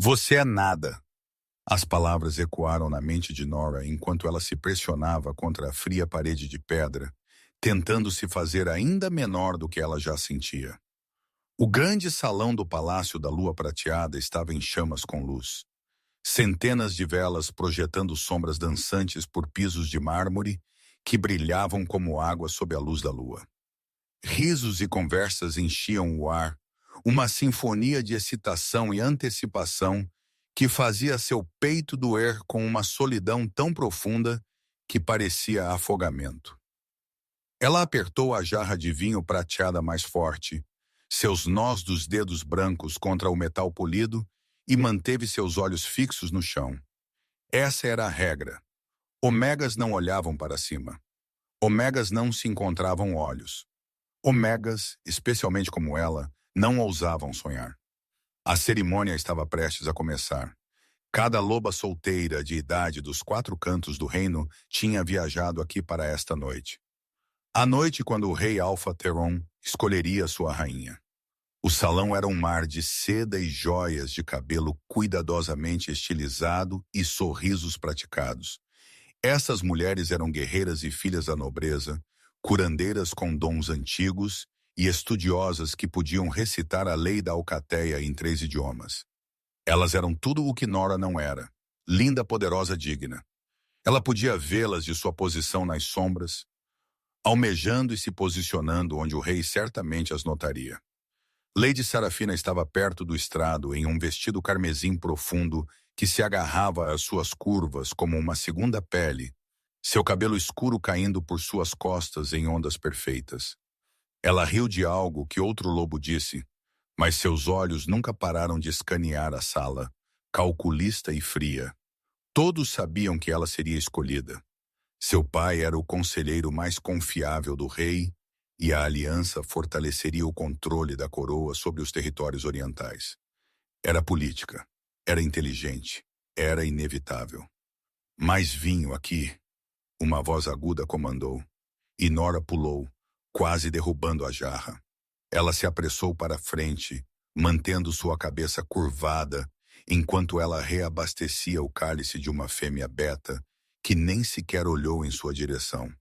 Você é nada. As palavras ecoaram na mente de Nora enquanto ela se pressionava contra a fria parede de pedra, tentando se fazer ainda menor do que ela já sentia. O grande salão do Palácio da Lua Prateada estava em chamas com luz. Centenas de velas projetando sombras dançantes por pisos de mármore que brilhavam como água sob a luz da lua. Risos e conversas enchiam o ar, uma sinfonia de excitação e antecipação que fazia seu peito doer com uma solidão tão profunda que parecia afogamento. Ela apertou a jarra de vinho prateada mais forte, seus nós dos dedos brancos contra o metal polido, e manteve seus olhos fixos no chão. Essa era a regra. Omegas não olhavam para cima. Omegas não se encontravam olhos. Omegas, especialmente como ela, não ousavam sonhar. A cerimônia estava prestes a começar. Cada loba solteira de idade dos 4 cantos do reino tinha viajado aqui para esta noite. A noite quando o rei Alpha Teron escolheria sua rainha. O salão era um mar de seda e joias de cabelo cuidadosamente estilizado e sorrisos praticados. Essas mulheres eram guerreiras e filhas da nobreza, curandeiras com dons antigos e estudiosas que podiam recitar a lei da alcateia em 3 idiomas. Elas eram tudo o que Nora não era, linda, poderosa, digna. Ela podia vê-las de sua posição nas sombras, almejando e se posicionando onde o rei certamente as notaria. Lady Sarafina estava perto do estrado em um vestido carmesim profundo que se agarrava às suas curvas como uma segunda pele, seu cabelo escuro caindo por suas costas em ondas perfeitas. Ela riu de algo que outro lobo disse, mas seus olhos nunca pararam de escanear a sala, calculista e fria. Todos sabiam que ela seria escolhida. Seu pai era o conselheiro mais confiável do rei e a aliança fortaleceria o controle da coroa sobre os territórios orientais. Era política, era inteligente, era inevitável. Mais vinho aqui, uma voz aguda comandou, e Nora pulou, quase derrubando a jarra. Ela se apressou para a frente, mantendo sua cabeça curvada, enquanto ela reabastecia o cálice de uma fêmea beta que nem sequer olhou em sua direção.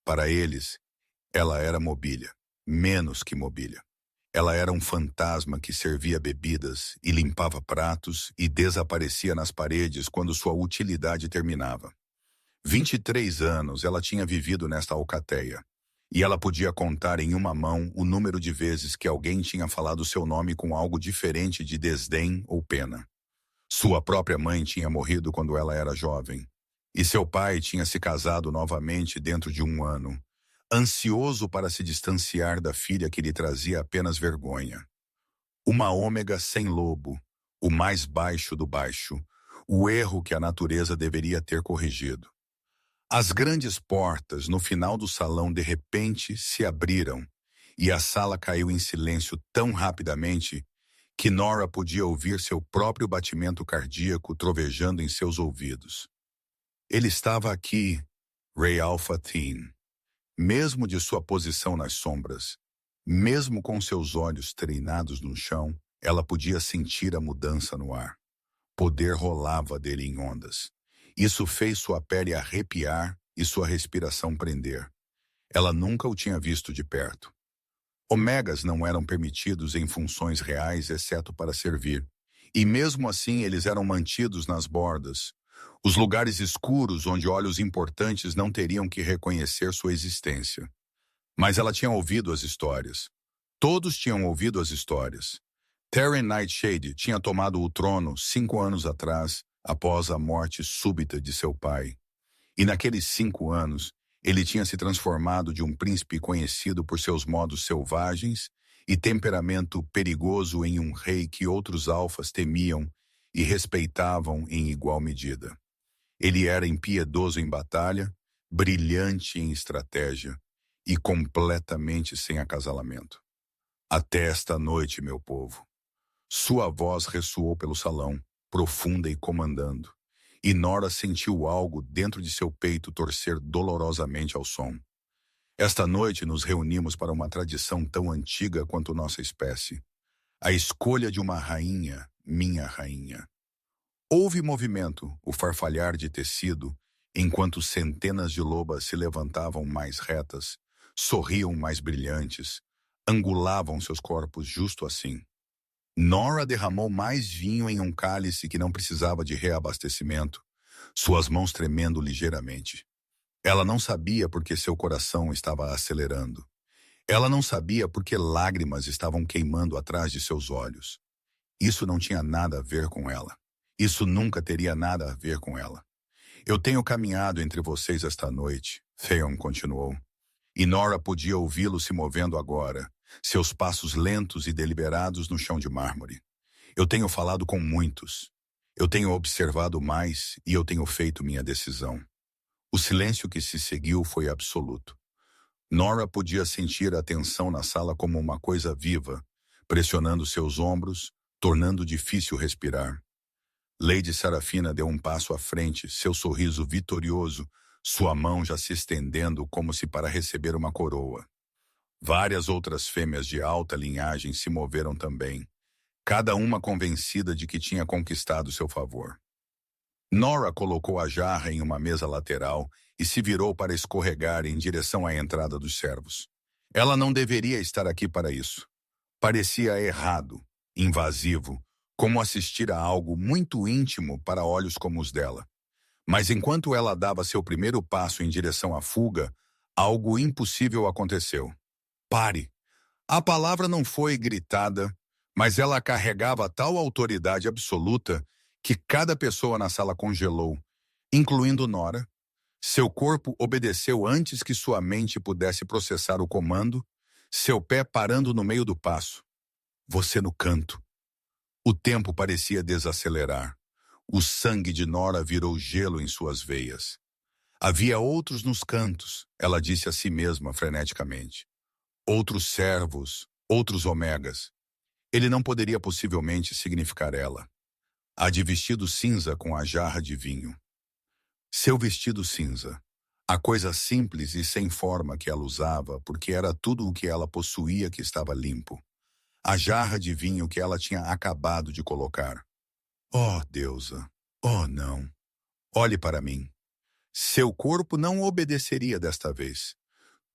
Para eles, ela era mobília, menos que mobília. Ela era um fantasma que servia bebidas e limpava pratos e desaparecia nas paredes quando sua utilidade terminava. 23 anos ela tinha vivido nesta alcateia, e ela podia contar em uma mão o número de vezes que alguém tinha falado seu nome com algo diferente de desdém ou pena. Sua própria mãe tinha morrido quando ela era jovem, e seu pai tinha se casado novamente dentro de 1 ano, ansioso para se distanciar da filha que lhe trazia apenas vergonha. Uma ômega sem lobo, o mais baixo do baixo, o erro que a natureza deveria ter corrigido. As grandes portas no final do salão de repente se abriram e a sala caiu em silêncio tão rapidamente que Nora podia ouvir seu próprio batimento cardíaco trovejando em seus ouvidos. Ele estava aqui, Rei Alpha Teen. Mesmo de sua posição nas sombras, mesmo com seus olhos treinados no chão, ela podia sentir a mudança no ar. Poder rolava dele em ondas. Isso fez sua pele arrepiar e sua respiração prender. Ela nunca o tinha visto de perto. Omegas não eram permitidos em funções reais exceto para servir. E mesmo assim eles eram mantidos nas bordas, os lugares escuros onde olhos importantes não teriam que reconhecer sua existência. Mas ela tinha ouvido as histórias. Todos tinham ouvido as histórias. Taryn Nightshade tinha tomado o trono 5 anos atrás, após a morte súbita de seu pai. E naqueles 5 anos, ele tinha se transformado de um príncipe conhecido por seus modos selvagens e temperamento perigoso em um rei que outros alfas temiam e respeitavam em igual medida. Ele era impiedoso em batalha, brilhante em estratégia e completamente sem acasalamento. Até esta noite, meu povo. Sua voz ressoou pelo salão, profunda e comandando, e Nora sentiu algo dentro de seu peito torcer dolorosamente ao som. Esta noite nos reunimos para uma tradição tão antiga quanto nossa espécie. A escolha de uma rainha, minha rainha. Houve movimento, o farfalhar de tecido, enquanto centenas de lobas se levantavam mais retas, sorriam mais brilhantes, angulavam seus corpos justo assim. Nora derramou mais vinho em um cálice que não precisava de reabastecimento, suas mãos tremendo ligeiramente. Ela não sabia porque seu coração estava acelerando. Ela não sabia porque lágrimas estavam queimando atrás de seus olhos. Isso não tinha nada a ver com ela. Isso nunca teria nada a ver com ela. Eu tenho caminhado entre vocês esta noite, Theon continuou. E Nora podia ouvi-lo se movendo agora, seus passos lentos e deliberados no chão de mármore. Eu tenho falado com muitos. Eu tenho observado mais e eu tenho feito minha decisão. O silêncio que se seguiu foi absoluto. Nora podia sentir a tensão na sala como uma coisa viva, pressionando seus ombros, tornando difícil respirar. Lady Sarafina deu um passo à frente, seu sorriso vitorioso, sua mão já se estendendo como se para receber uma coroa. Várias outras fêmeas de alta linhagem se moveram também, cada uma convencida de que tinha conquistado seu favor. Nora colocou a jarra em uma mesa lateral e se virou para escorregar em direção à entrada dos servos. Ela não deveria estar aqui para isso. Parecia errado, invasivo, como assistir a algo muito íntimo para olhos como os dela. Mas enquanto ela dava seu primeiro passo em direção à fuga, algo impossível aconteceu. Pare! A palavra não foi gritada, mas ela carregava tal autoridade absoluta que cada pessoa na sala congelou, incluindo Nora. Seu corpo obedeceu antes que sua mente pudesse processar o comando, seu pé parando no meio do passo. Você no canto. O tempo parecia desacelerar. O sangue de Nora virou gelo em suas veias. Havia outros nos cantos, ela disse a si mesma freneticamente. Outros servos, outros omegas. Ele não poderia possivelmente significar ela. A de vestido cinza com a jarra de vinho. Seu vestido cinza. A coisa simples e sem forma que ela usava, porque era tudo o que ela possuía que estava limpo. A jarra de vinho que ela tinha acabado de colocar. Oh, deusa! Oh, não! Olhe para mim. Seu corpo não obedeceria desta vez.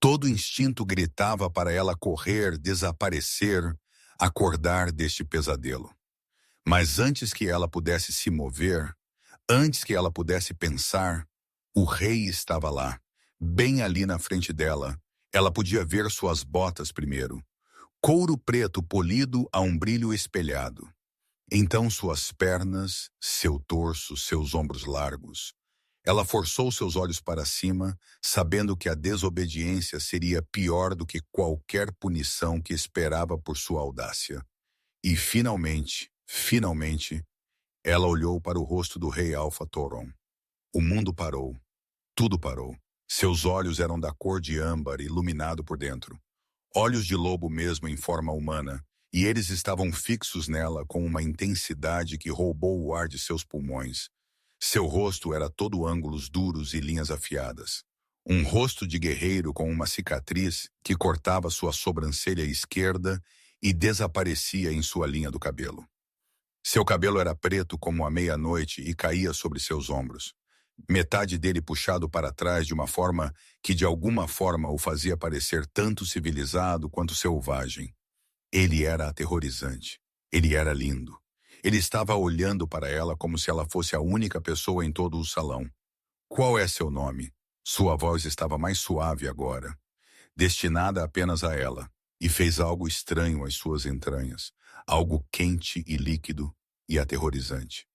Todo instinto gritava para ela correr, desaparecer, acordar deste pesadelo. Mas antes que ela pudesse se mover, antes que ela pudesse pensar, o rei estava lá, bem ali na frente dela. Ela podia ver suas botas primeiro. Couro preto polido a um brilho espelhado. Então suas pernas, seu torso, seus ombros largos. Ela forçou seus olhos para cima, sabendo que a desobediência seria pior do que qualquer punição que esperava por sua audácia. E finalmente, ela olhou para o rosto do rei Alpha Thoron. O mundo parou. Tudo parou. Seus olhos eram da cor de âmbar, iluminado por dentro. Olhos de lobo mesmo em forma humana, e eles estavam fixos nela com uma intensidade que roubou o ar de seus pulmões. Seu rosto era todo ângulos duros e linhas afiadas. Um rosto de guerreiro com uma cicatriz que cortava sua sobrancelha esquerda e desaparecia em sua linha do cabelo. Seu cabelo era preto como a meia-noite e caía sobre seus ombros. Metade dele puxado para trás de uma forma que de alguma forma o fazia parecer tanto civilizado quanto selvagem. Ele era aterrorizante. Ele era lindo. Ele estava olhando para ela como se ela fosse a única pessoa em todo o salão. Qual é seu nome? Sua voz estava mais suave agora, destinada apenas a ela, e fez algo estranho às suas entranhas, algo quente e líquido e aterrorizante.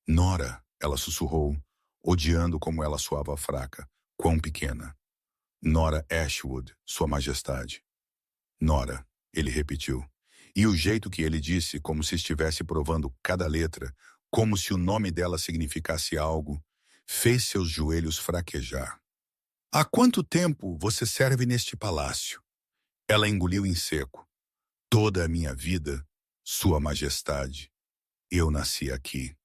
Nora, ela sussurrou, odiando como ela soava fraca, quão pequena. Nora Ashwood, Sua Majestade. Nora, ele repetiu. E o jeito que ele disse, como se estivesse provando cada letra, como se o nome dela significasse algo, fez seus joelhos fraquejar. Há quanto tempo você serve neste palácio? Ela engoliu em seco. Toda a minha vida, Sua Majestade. Eu nasci aqui.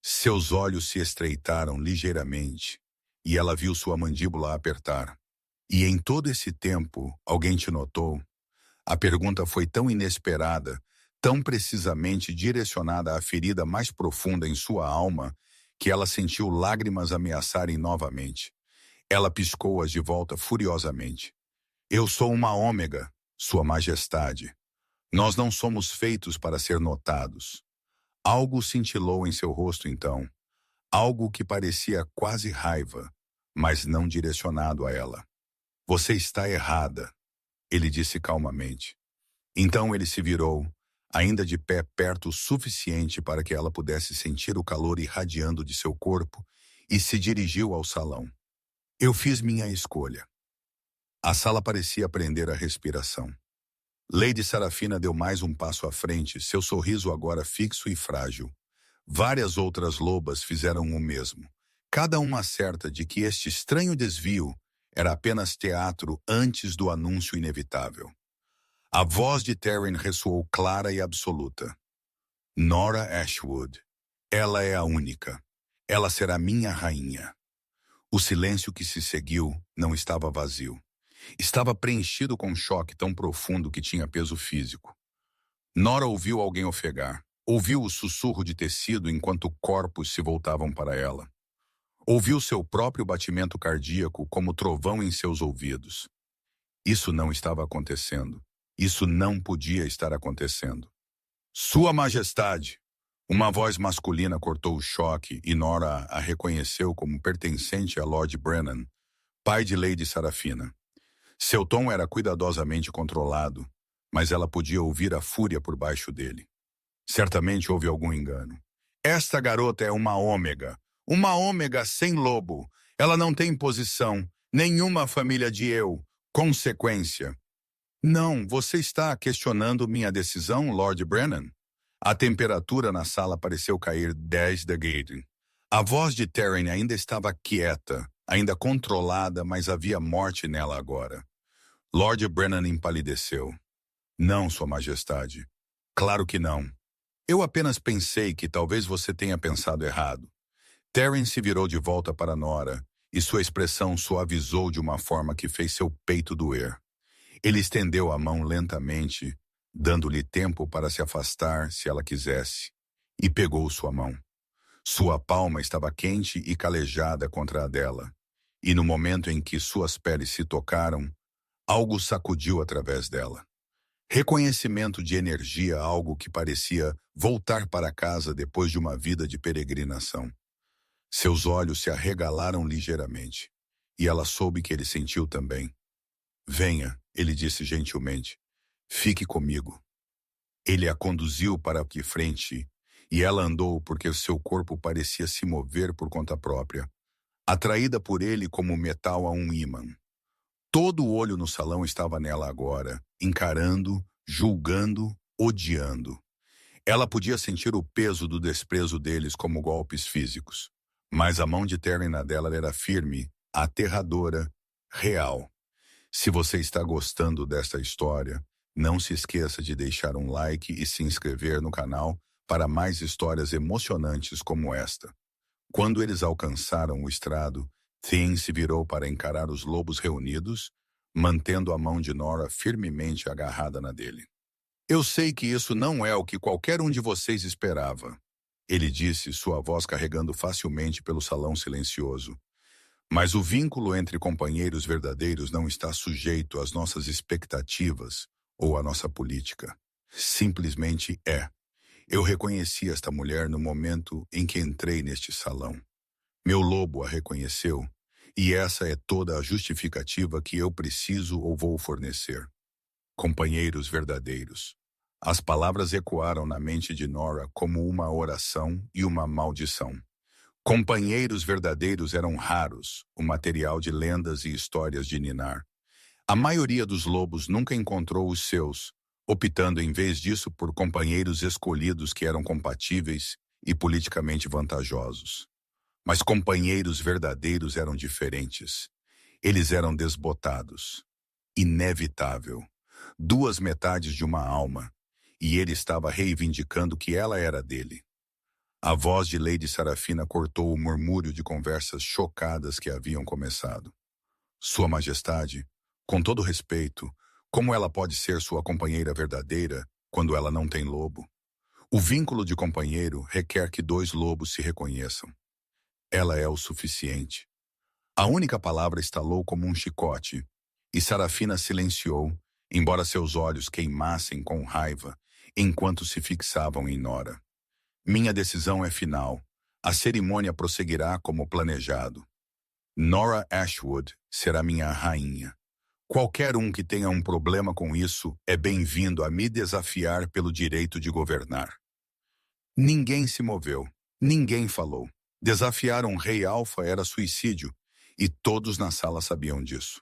Seus olhos se estreitaram ligeiramente, e ela viu sua mandíbula apertar. E em todo esse tempo, alguém te notou? A pergunta foi tão inesperada, tão precisamente direcionada à ferida mais profunda em sua alma que ela sentiu lágrimas ameaçarem novamente. Ela piscou-as de volta furiosamente. Eu sou uma ômega, Sua Majestade. Nós não somos feitos para ser notados. Algo cintilou em seu rosto então. Algo que parecia quase raiva, mas não direcionado a ela. Você está errada, ele disse calmamente. Então ele se virou, ainda de pé perto o suficiente para que ela pudesse sentir o calor irradiando de seu corpo, e se dirigiu ao salão. Eu fiz minha escolha. A sala parecia prender a respiração. Lady Sarafina deu mais um passo à frente, seu sorriso agora fixo e frágil. Várias outras lobas fizeram o mesmo. Cada uma certa de que este estranho desvio era apenas teatro antes do anúncio inevitável. A voz de Taryn ressoou clara e absoluta. Nora Ashwood. Ela é a única. Ela será minha rainha. O silêncio que se seguiu não estava vazio. Estava preenchido com um choque tão profundo que tinha peso físico. Nora ouviu alguém ofegar. Ouviu o sussurro de tecido enquanto corpos se voltavam para ela. Ouviu seu próprio batimento cardíaco como trovão em seus ouvidos. Isso não estava acontecendo. Isso não podia estar acontecendo. Sua Majestade! Uma voz masculina cortou o choque e Nora a reconheceu como pertencente a Lord Brennan, pai de Lady Sarafina. Seu tom era cuidadosamente controlado, mas ela podia ouvir a fúria por baixo dele. Certamente houve algum engano. Esta garota é uma ômega sem lobo. Ela não tem posição, nenhuma família de eu, consequência. Não, você está questionando minha decisão, Lord Brennan? A temperatura na sala pareceu cair 10 degrees. A voz de Taryn ainda estava quieta, ainda controlada, mas havia morte nela agora. Lord Brennan empalideceu. Não, Sua Majestade. Claro que não. Eu apenas pensei que talvez você tenha pensado errado. Taryn se virou de volta para Nora, e sua expressão suavizou de uma forma que fez seu peito doer. Ele estendeu a mão lentamente, dando-lhe tempo para se afastar se ela quisesse, e pegou sua mão. Sua palma estava quente e calejada contra a dela, e no momento em que suas peles se tocaram, algo sacudiu através dela. Reconhecimento de energia, algo que parecia voltar para casa depois de uma vida de peregrinação. Seus olhos se arregalaram ligeiramente, e ela soube que ele sentiu também. Venha, ele disse gentilmente. Fique comigo. Ele a conduziu para aqui frente, e ela andou porque seu corpo parecia se mover por conta própria, atraída por ele como metal a um ímã. Todo o olho no salão estava nela agora, encarando, julgando, odiando. Ela podia sentir o peso do desprezo deles como golpes físicos, mas a mão de Taryn na dela era firme, aterradora, real. Se você está gostando desta história, não se esqueça de deixar um like e se inscrever no canal para mais histórias emocionantes como esta. Quando eles alcançaram o estrado, Thien se virou para encarar os lobos reunidos, mantendo a mão de Nora firmemente agarrada na dele. Eu sei que isso não é o que qualquer um de vocês esperava, ele disse, sua voz carregando facilmente pelo salão silencioso. Mas o vínculo entre companheiros verdadeiros não está sujeito às nossas expectativas ou à nossa política. Simplesmente é. Eu reconheci esta mulher no momento em que entrei neste salão. Meu lobo a reconheceu, e essa é toda a justificativa que eu preciso ou vou fornecer. Companheiros verdadeiros. As palavras ecoaram na mente de Nora como uma oração e uma maldição. Companheiros verdadeiros eram raros, o material de lendas e histórias de ninar. A maioria dos lobos nunca encontrou os seus, optando em vez disso por companheiros escolhidos que eram compatíveis e politicamente vantajosos. Mas companheiros verdadeiros eram diferentes. Eles eram desbotados. Inevitável. Duas metades de uma alma, e ele estava reivindicando que ela era dele. A voz de Lady Sarafina cortou o murmúrio de conversas chocadas que haviam começado. Sua Majestade, com todo respeito, como ela pode ser sua companheira verdadeira quando ela não tem lobo. O vínculo de companheiro requer que dois lobos se reconheçam. Ela é o suficiente. A única palavra estalou como um chicote, e Sarafina silenciou, embora seus olhos queimassem com raiva, enquanto se fixavam em Nora. Minha decisão é final. A cerimônia prosseguirá como planejado. Nora Ashwood será minha rainha. Qualquer um que tenha um problema com isso é bem-vindo a me desafiar pelo direito de governar. Ninguém se moveu. Ninguém falou. Desafiar um rei alfa era suicídio, e todos na sala sabiam disso.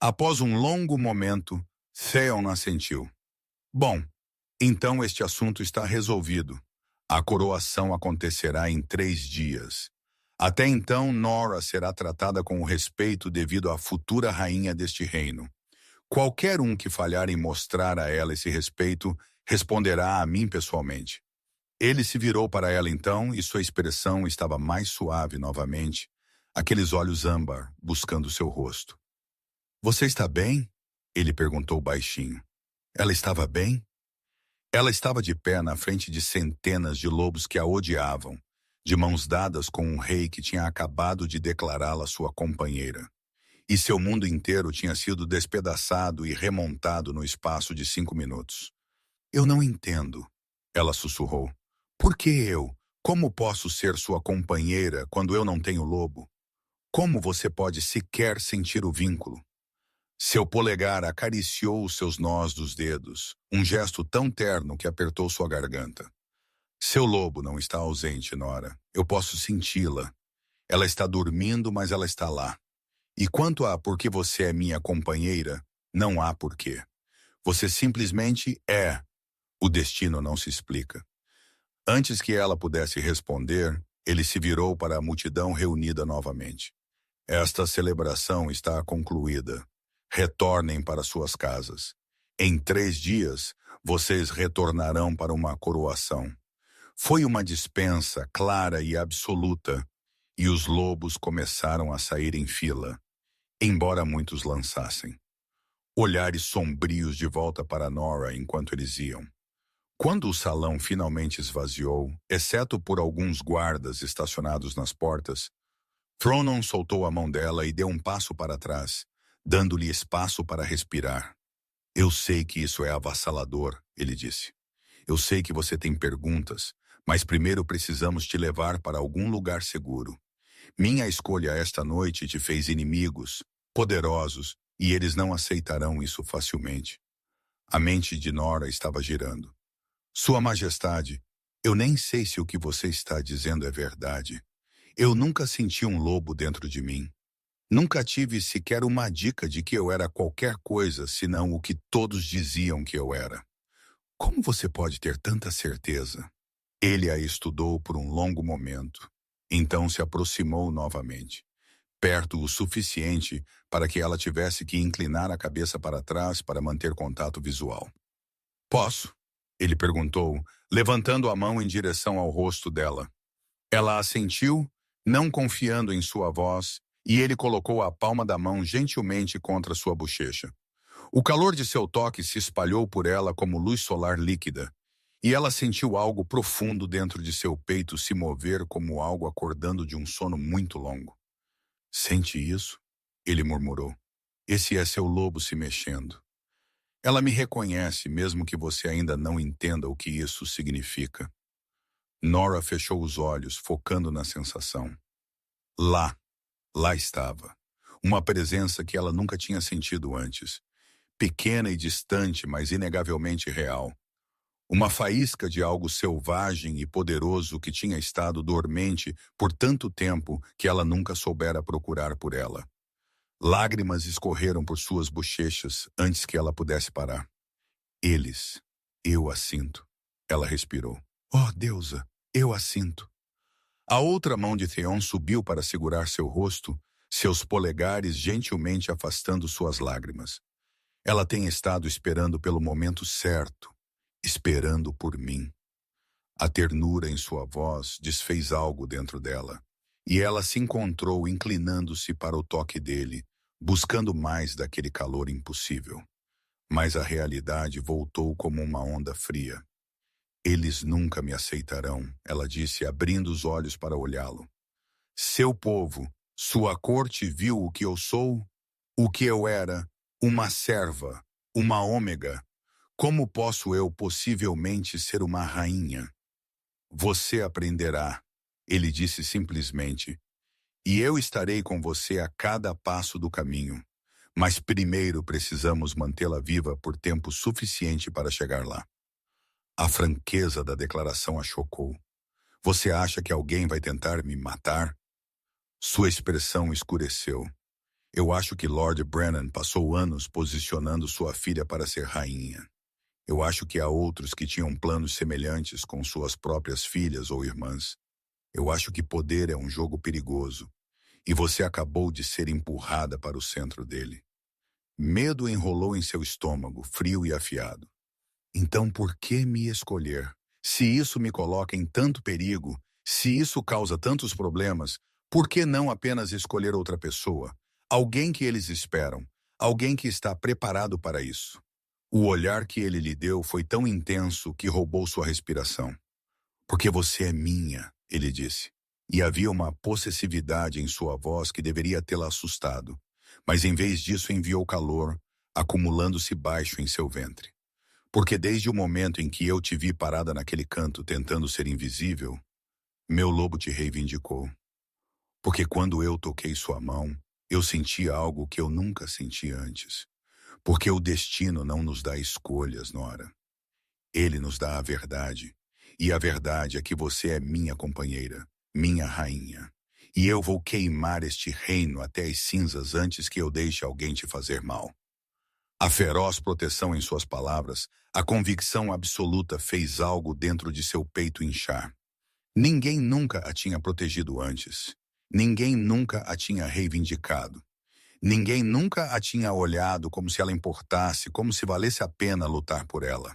Após um longo momento, Theon assentiu. Bom, então este assunto está resolvido. A coroação acontecerá em 3 dias. Até então, Nora será tratada com o respeito devido à futura rainha deste reino. Qualquer um que falhar em mostrar a ela esse respeito, responderá a mim pessoalmente. Ele se virou para ela então e sua expressão estava mais suave novamente, aqueles olhos âmbar buscando seu rosto. Você está bem? Ele perguntou baixinho. Ela estava bem? Ela estava de pé na frente de centenas de lobos que a odiavam, de mãos dadas com um rei que tinha acabado de declará-la sua companheira. E seu mundo inteiro tinha sido despedaçado e remontado no espaço de 5 minutos. Eu não entendo, ela sussurrou. Por que eu? Como posso ser sua companheira quando eu não tenho lobo? Como você pode sequer sentir o vínculo? Seu polegar acariciou os seus nós dos dedos, um gesto tão terno que apertou sua garganta. Seu lobo não está ausente, Nora. Eu posso senti-la. Ela está dormindo, mas ela está lá. E quanto a por que você é minha companheira, não há porquê. Você simplesmente é. O destino não se explica. Antes que ela pudesse responder, ele se virou para a multidão reunida novamente. Esta celebração está concluída. Retornem para suas casas. Em 3 dias, vocês retornarão para uma coroação. Foi uma dispensa clara e absoluta, e os lobos começaram a sair em fila, embora muitos lançassem. Olhares sombrios de volta para Nora enquanto eles iam. Quando o salão finalmente esvaziou, exceto por alguns guardas estacionados nas portas, Thronon soltou a mão dela e deu um passo para trás, dando-lhe espaço para respirar. Eu sei que isso é avassalador, ele disse. Eu sei que você tem perguntas, mas primeiro precisamos te levar para algum lugar seguro. Minha escolha esta noite te fez inimigos, poderosos, e eles não aceitarão isso facilmente. A mente de Nora estava girando. Sua Majestade, eu nem sei se o que você está dizendo é verdade. Eu nunca senti um lobo dentro de mim. Nunca tive sequer uma dica de que eu era qualquer coisa senão o que todos diziam que eu era. Como você pode ter tanta certeza? Ele a estudou por um longo momento. Então se aproximou novamente, perto o suficiente para que ela tivesse que inclinar a cabeça para trás para manter contato visual. Posso? Ele perguntou, levantando a mão em direção ao rosto dela. Ela assentiu, não confiando em sua voz, e ele colocou a palma da mão gentilmente contra sua bochecha. O calor de seu toque se espalhou por ela como luz solar líquida, e ela sentiu algo profundo dentro de seu peito se mover como algo acordando de um sono muito longo. Sente isso? Ele murmurou. Esse é seu lobo se mexendo. Ela me reconhece, mesmo que você ainda não entenda o que isso significa. Nora fechou os olhos, focando na sensação. Lá estava. Uma presença que ela nunca tinha sentido antes. Pequena e distante, mas inegavelmente real. Uma faísca de algo selvagem e poderoso que tinha estado dormente por tanto tempo que ela nunca soubera procurar por ela. Lágrimas escorreram por suas bochechas antes que ela pudesse parar. Eu a sinto. Ela respirou. Oh, deusa, eu a sinto. A outra mão de Theon subiu para segurar seu rosto, seus polegares gentilmente afastando suas lágrimas. Ela tem estado esperando pelo momento certo, esperando por mim. A ternura em sua voz desfez algo dentro dela, e ela se encontrou inclinando-se para o toque dele, buscando mais daquele calor impossível. Mas a realidade voltou como uma onda fria. Eles nunca me aceitarão, ela disse, abrindo os olhos para olhá-lo. Seu povo, sua corte viu o que eu sou? O que eu era? Uma serva, uma ômega. Como posso eu possivelmente ser uma rainha? Você aprenderá, ele disse simplesmente, e eu estarei com você a cada passo do caminho. Mas primeiro precisamos mantê-la viva por tempo suficiente para chegar lá. A franqueza da declaração a chocou. Você acha que alguém vai tentar me matar? Sua expressão escureceu. Eu acho que Lord Brennan passou anos posicionando sua filha para ser rainha. Eu acho que há outros que tinham planos semelhantes com suas próprias filhas ou irmãs. Eu acho que poder é um jogo perigoso, e você acabou de ser empurrada para o centro dele. Medo enrolou em seu estômago, frio e afiado. Então por que me escolher? Se isso me coloca em tanto perigo, se isso causa tantos problemas, por que não apenas escolher outra pessoa? Alguém que eles esperam, alguém que está preparado para isso. O olhar que ele lhe deu foi tão intenso que roubou sua respiração. Porque você é minha, ele disse. E havia uma possessividade em sua voz que deveria tê-la assustado. Mas em vez disso enviou calor, acumulando-se baixo em seu ventre. Porque desde o momento em que eu te vi parada naquele canto tentando ser invisível, meu lobo te reivindicou. Porque quando eu toquei sua mão, eu senti algo que eu nunca senti antes. Porque o destino não nos dá escolhas, Nora. Ele nos dá a verdade. E a verdade é que você é minha companheira, minha rainha. E eu vou queimar este reino até as cinzas antes que eu deixe alguém te fazer mal. A feroz proteção em suas palavras, a convicção absoluta fez algo dentro de seu peito inchar. Ninguém nunca a tinha protegido antes. Ninguém nunca a tinha reivindicado. Ninguém nunca a tinha olhado como se ela importasse, como se valesse a pena lutar por ela.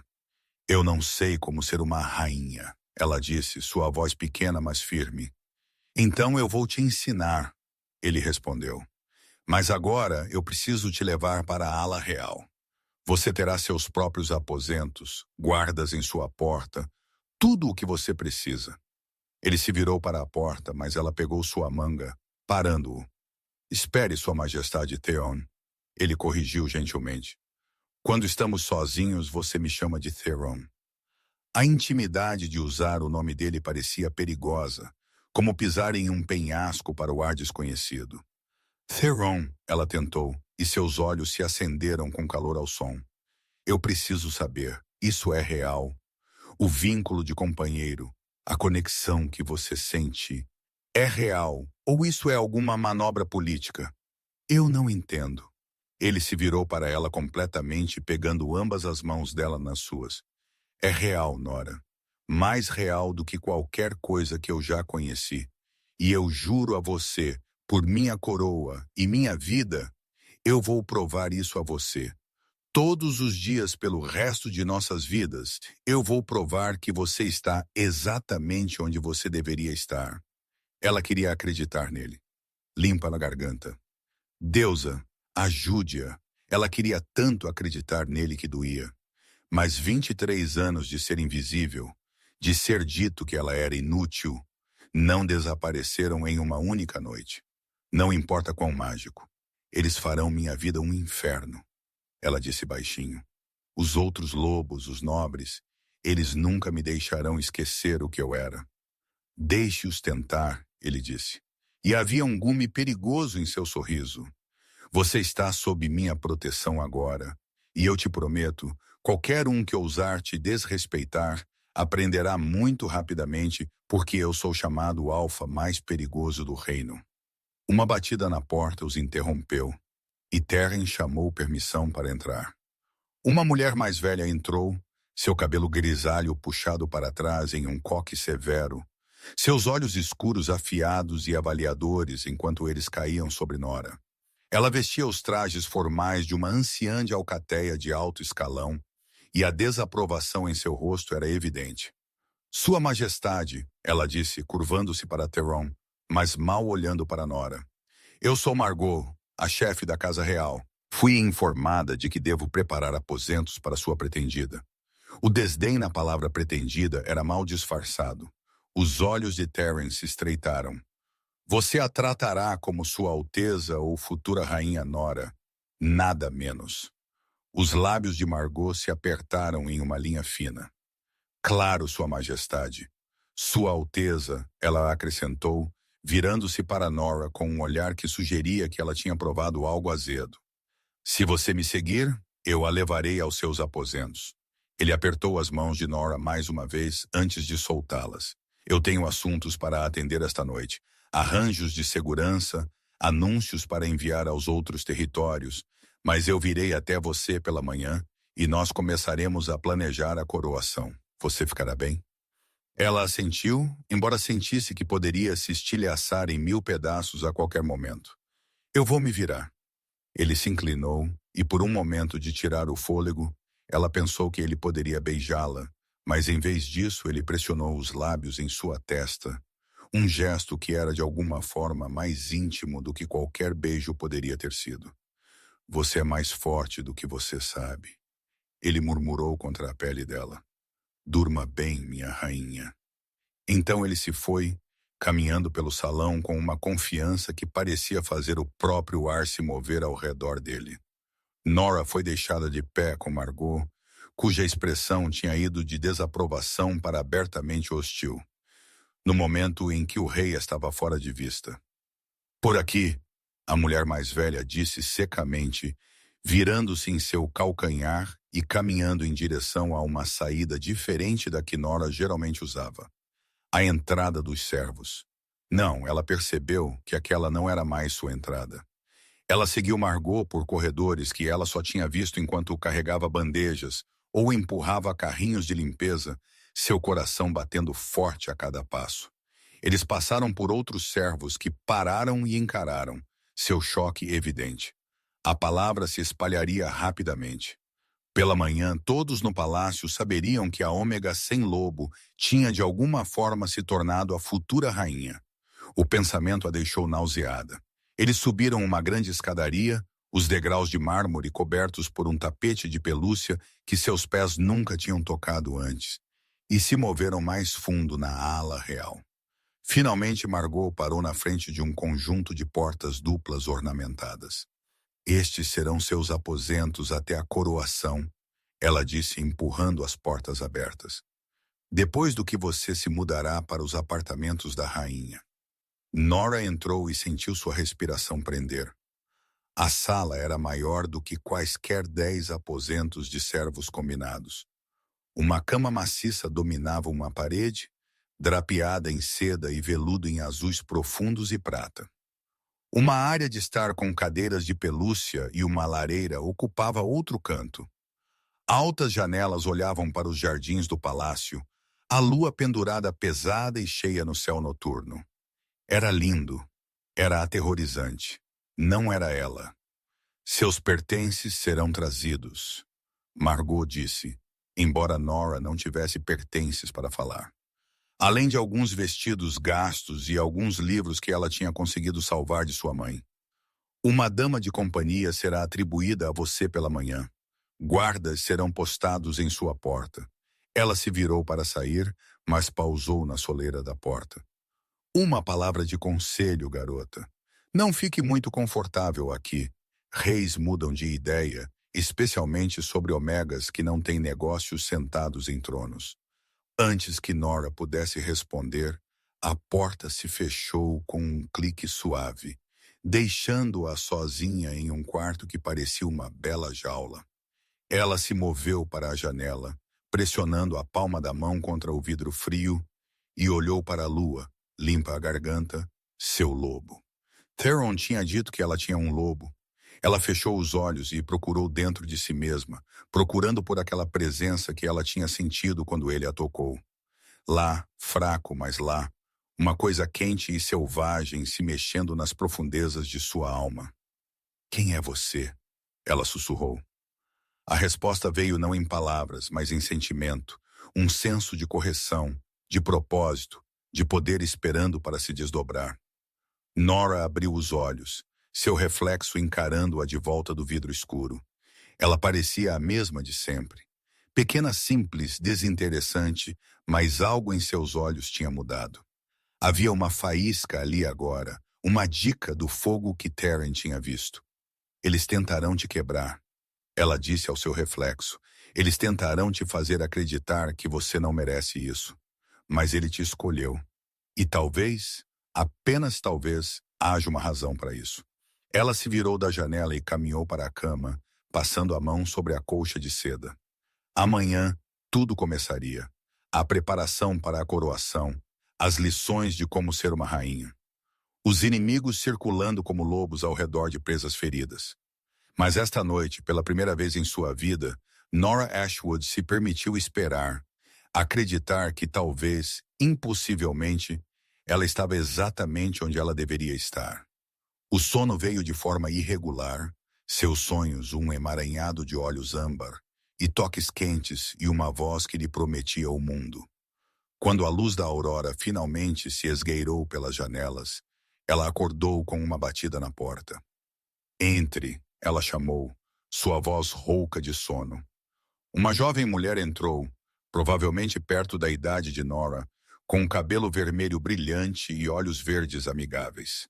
Eu não sei como ser uma rainha, ela disse, sua voz pequena, mas firme. Então eu vou te ensinar, ele respondeu. Mas agora eu preciso te levar para a ala real. Você terá seus próprios aposentos, guardas em sua porta, tudo o que você precisa. Ele se virou para a porta, mas ela pegou sua manga, parando-o. Espere, Sua Majestade Theon. Ele corrigiu gentilmente. Quando estamos sozinhos, você me chama de Theron. A intimidade de usar o nome dele parecia perigosa, como pisar em um penhasco para o ar desconhecido. Theron, ela tentou, e seus olhos se acenderam com calor ao som. Eu preciso saber, isso é real? O vínculo de companheiro, a conexão que você sente, é real? Ou isso é alguma manobra política? Eu não entendo. Ele se virou para ela completamente, pegando ambas as mãos dela nas suas. É real, Nora. Mais real do que qualquer coisa que eu já conheci. E eu juro a você, por minha coroa e minha vida, eu vou provar isso a você. Todos os dias pelo resto de nossas vidas, eu vou provar que você está exatamente onde você deveria estar. Ela queria acreditar nele. Limpa na garganta. Deusa, ajude-a. Ela queria tanto acreditar nele que doía. Mas 23 anos de ser invisível, de ser dito que ela era inútil, não desapareceram em uma única noite. Não importa quão mágico. Eles farão minha vida um inferno. Ela disse baixinho. Os outros lobos, os nobres, eles nunca me deixarão esquecer o que eu era. Deixe-os tentar, ele disse. E havia um gume perigoso em seu sorriso. Você está sob minha proteção agora. E eu te prometo, qualquer um que ousar te desrespeitar, aprenderá muito rapidamente, porque eu sou chamado o alfa mais perigoso do reino. Uma batida na porta os interrompeu. E Terren chamou permissão para entrar. Uma mulher mais velha entrou, seu cabelo grisalho puxado para trás em um coque severo, seus olhos escuros afiados e avaliadores enquanto eles caíam sobre Nora. Ela vestia os trajes formais de uma anciã de alcateia de alto escalão, e a desaprovação em seu rosto era evidente. Sua Majestade, ela disse, curvando-se para Theron, mas mal olhando para Nora. Eu sou Margot, a chefe da Casa Real. Fui informada de que devo preparar aposentos para sua pretendida. O desdém na palavra pretendida era mal disfarçado. Os olhos de Terence se estreitaram. Você a tratará como Sua Alteza ou futura Rainha Nora. Nada menos. Os lábios de Margot se apertaram em uma linha fina. Claro, Sua Majestade. Sua Alteza, ela acrescentou, virando-se para Nora com um olhar que sugeria que ela tinha provado algo azedo. Se você me seguir, eu a levarei aos seus aposentos. Ele apertou as mãos de Nora mais uma vez antes de soltá-las. Eu tenho assuntos para atender esta noite. Arranjos de segurança, anúncios para enviar aos outros territórios, mas eu virei até você pela manhã e nós começaremos a planejar a coroação. Você ficará bem? Ela assentiu, embora sentisse que poderia se estilhaçar em 1000 pedaços a qualquer momento. Eu vou me virar. Ele se inclinou e, por um momento de tirar o fôlego, ela pensou que ele poderia beijá-la, mas em vez disso ele pressionou os lábios em sua testa, um gesto que era de alguma forma mais íntimo do que qualquer beijo poderia ter sido. Você é mais forte do que você sabe. Ele murmurou contra a pele dela. Durma bem, minha rainha. Então ele se foi, caminhando pelo salão com uma confiança que parecia fazer o próprio ar se mover ao redor dele. Nora foi deixada de pé com Margot, cuja expressão tinha ido de desaprovação para abertamente hostil, no momento em que o rei estava fora de vista. Por aqui, a mulher mais velha disse secamente, virando-se em seu calcanhar e caminhando em direção a uma saída diferente da que Nora geralmente usava. A entrada dos servos. Não, ela percebeu que aquela não era mais sua entrada. Ela seguiu Margot por corredores que ela só tinha visto enquanto carregava bandejas ou empurrava carrinhos de limpeza, seu coração batendo forte a cada passo. Eles passaram por outros servos que pararam e encararam, seu choque evidente. A palavra se espalharia rapidamente. Pela manhã, todos no palácio saberiam que a Ômega sem lobo tinha de alguma forma se tornado a futura rainha. O pensamento a deixou nauseada. Eles subiram uma grande escadaria, os degraus de mármore cobertos por um tapete de pelúcia que seus pés nunca tinham tocado antes, e se moveram mais fundo na ala real. Finalmente Margot parou na frente de um conjunto de portas duplas ornamentadas. Estes serão seus aposentos até a coroação, ela disse empurrando as portas abertas. Depois do que você se mudará para os apartamentos da rainha. Nora entrou e sentiu sua respiração prender. A sala era maior do que quaisquer 10 aposentos de servos combinados. Uma cama maciça dominava uma parede, drapeada em seda e veludo em azuis profundos e prata. Uma área de estar com cadeiras de pelúcia e uma lareira ocupava outro canto. Altas janelas olhavam para os jardins do palácio, a lua pendurada pesada e cheia no céu noturno. Era lindo, era aterrorizante. Não era ela. Seus pertences serão trazidos, Margot disse, embora Nora não tivesse pertences para falar. Além de alguns vestidos gastos e alguns livros que ela tinha conseguido salvar de sua mãe. Uma dama de companhia será atribuída a você pela manhã. Guardas serão postados em sua porta. Ela se virou para sair, mas pausou na soleira da porta. Uma palavra de conselho, garota. Não fique muito confortável aqui. Reis mudam de ideia, especialmente sobre omegas que não têm negócios sentados em tronos. Antes que Nora pudesse responder, a porta se fechou com um clique suave, deixando-a sozinha em um quarto que parecia uma bela jaula. Ela se moveu para a janela, pressionando a palma da mão contra o vidro frio, e olhou para a lua, limpa a garganta, seu lobo. Theron tinha dito que ela tinha um lobo. Ela fechou os olhos e procurou dentro de si mesma, procurando por aquela presença que ela tinha sentido quando ele a tocou. Lá, fraco, mas lá, uma coisa quente e selvagem se mexendo nas profundezas de sua alma. Quem é você? Ela sussurrou. A resposta veio não em palavras, mas em sentimento, um senso de correção, de propósito, de poder esperando para se desdobrar. Nora abriu os olhos, seu reflexo encarando-a de volta do vidro escuro. Ela parecia a mesma de sempre. Pequena, simples, desinteressante, mas algo em seus olhos tinha mudado. Havia uma faísca ali agora, uma dica do fogo que Taryn tinha visto. Eles tentarão te quebrar, ela disse ao seu reflexo. Eles tentarão te fazer acreditar que você não merece isso. Mas ele te escolheu. E talvez, apenas talvez, haja uma razão para isso. Ela se virou da janela e caminhou para a cama, passando a mão sobre a colcha de seda. Amanhã, tudo começaria. A preparação para a coroação, as lições de como ser uma rainha. Os inimigos circulando como lobos ao redor de presas feridas. Mas esta noite, pela primeira vez em sua vida, Nora Ashwood se permitiu esperar, acreditar que talvez, impossivelmente, ela estava exatamente onde ela deveria estar. O sono veio de forma irregular, seus sonhos um emaranhado de olhos âmbar, e toques quentes e uma voz que lhe prometia o mundo. Quando a luz da aurora finalmente se esgueirou pelas janelas, ela acordou com uma batida na porta. Entre, ela chamou, sua voz rouca de sono. Uma jovem mulher entrou, provavelmente perto da idade de Nora, com um cabelo vermelho brilhante e olhos verdes amigáveis.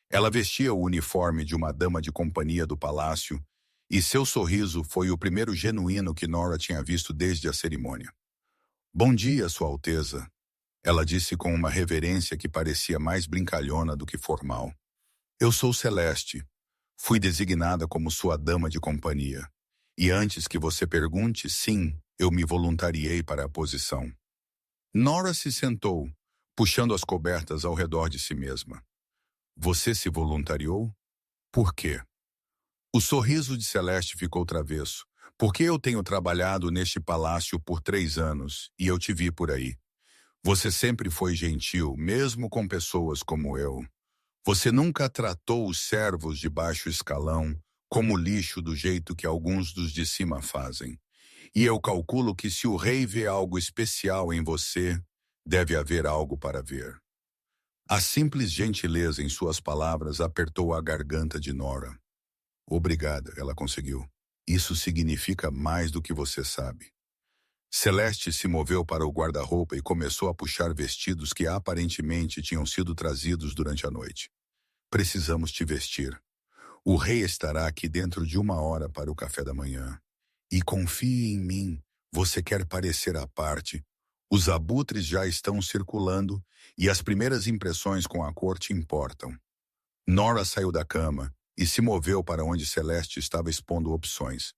Ela vestia o uniforme de uma dama de companhia do palácio, e seu sorriso foi o primeiro genuíno que Nora tinha visto desde a cerimônia. "Bom dia, Sua Alteza", ela disse com uma reverência que parecia mais brincalhona do que formal. "Eu sou Celeste. Fui designada como sua dama de companhia. E antes que você pergunte, sim, eu me voluntariei para a posição." Nora se sentou, puxando as cobertas ao redor de si mesma. "Você se voluntariou? Por quê?" O sorriso de Celeste ficou travesso. "Porque eu tenho trabalhado neste palácio por 3 anos e eu te vi por aí. Você sempre foi gentil, mesmo com pessoas como eu. Você nunca tratou os servos de baixo escalão como lixo do jeito que alguns dos de cima fazem. E eu calculo que se o rei vê algo especial em você, deve haver algo para ver." A simples gentileza em suas palavras apertou a garganta de Nora. "Obrigada", ela conseguiu. "Isso significa mais do que você sabe." Celeste se moveu para o guarda-roupa e começou a puxar vestidos que aparentemente tinham sido trazidos durante a noite. "Precisamos te vestir. O rei estará aqui dentro de 1 hora para o café da manhã. E confie em mim, você quer parecer à parte. Os abutres já estão circulando e as primeiras impressões com a corte importam." Nora saiu da cama e se moveu para onde Celeste estava expondo opções.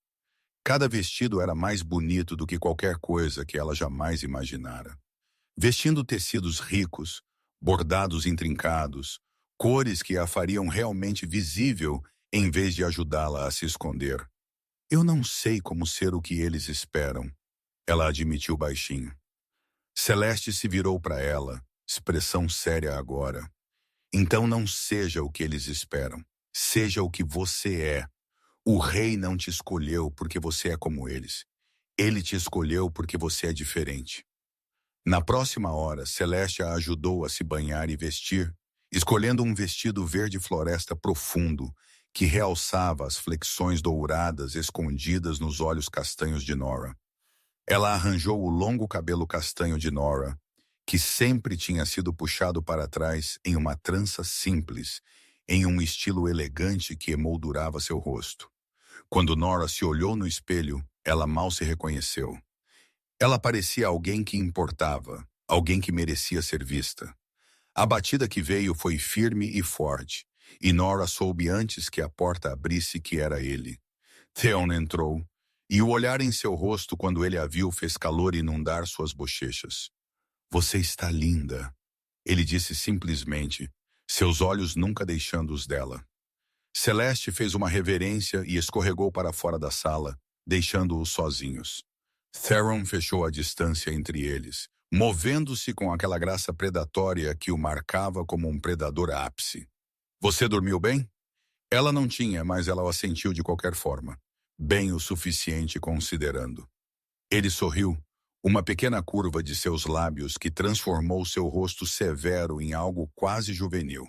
Cada vestido era mais bonito do que qualquer coisa que ela jamais imaginara. Vestindo tecidos ricos, bordados intrincados, cores que a fariam realmente visível em vez de ajudá-la a se esconder. "Eu não sei como ser o que eles esperam", ela admitiu baixinho. Celeste se virou para ela, expressão séria agora. "Então não seja o que eles esperam. Seja o que você é. O rei não te escolheu porque você é como eles. Ele te escolheu porque você é diferente." Na próxima hora, Celeste a ajudou a se banhar e vestir, escolhendo um vestido verde floresta profundo, que realçava as flexões douradas escondidas nos olhos castanhos de Nora. Ela arranjou o longo cabelo castanho de Nora, que sempre tinha sido puxado para trás em uma trança simples, em um estilo elegante que emoldurava seu rosto. Quando Nora se olhou no espelho, ela mal se reconheceu. Ela parecia alguém que importava, alguém que merecia ser vista. A batida que veio foi firme e forte, e Nora soube antes que a porta abrisse que era ele. Theon entrou, e o olhar em seu rosto quando ele a viu fez calor inundar suas bochechas. "Você está linda", ele disse simplesmente, seus olhos nunca deixando os dela. Celeste fez uma reverência e escorregou para fora da sala, deixando-os sozinhos. Theron fechou a distância entre eles, movendo-se com aquela graça predatória que o marcava como um predador ápice. "Você dormiu bem?" Ela não tinha, mas ela o assentiu de qualquer forma. Bem o suficiente considerando. Ele sorriu, uma pequena curva de seus lábios que transformou seu rosto severo em algo quase juvenil.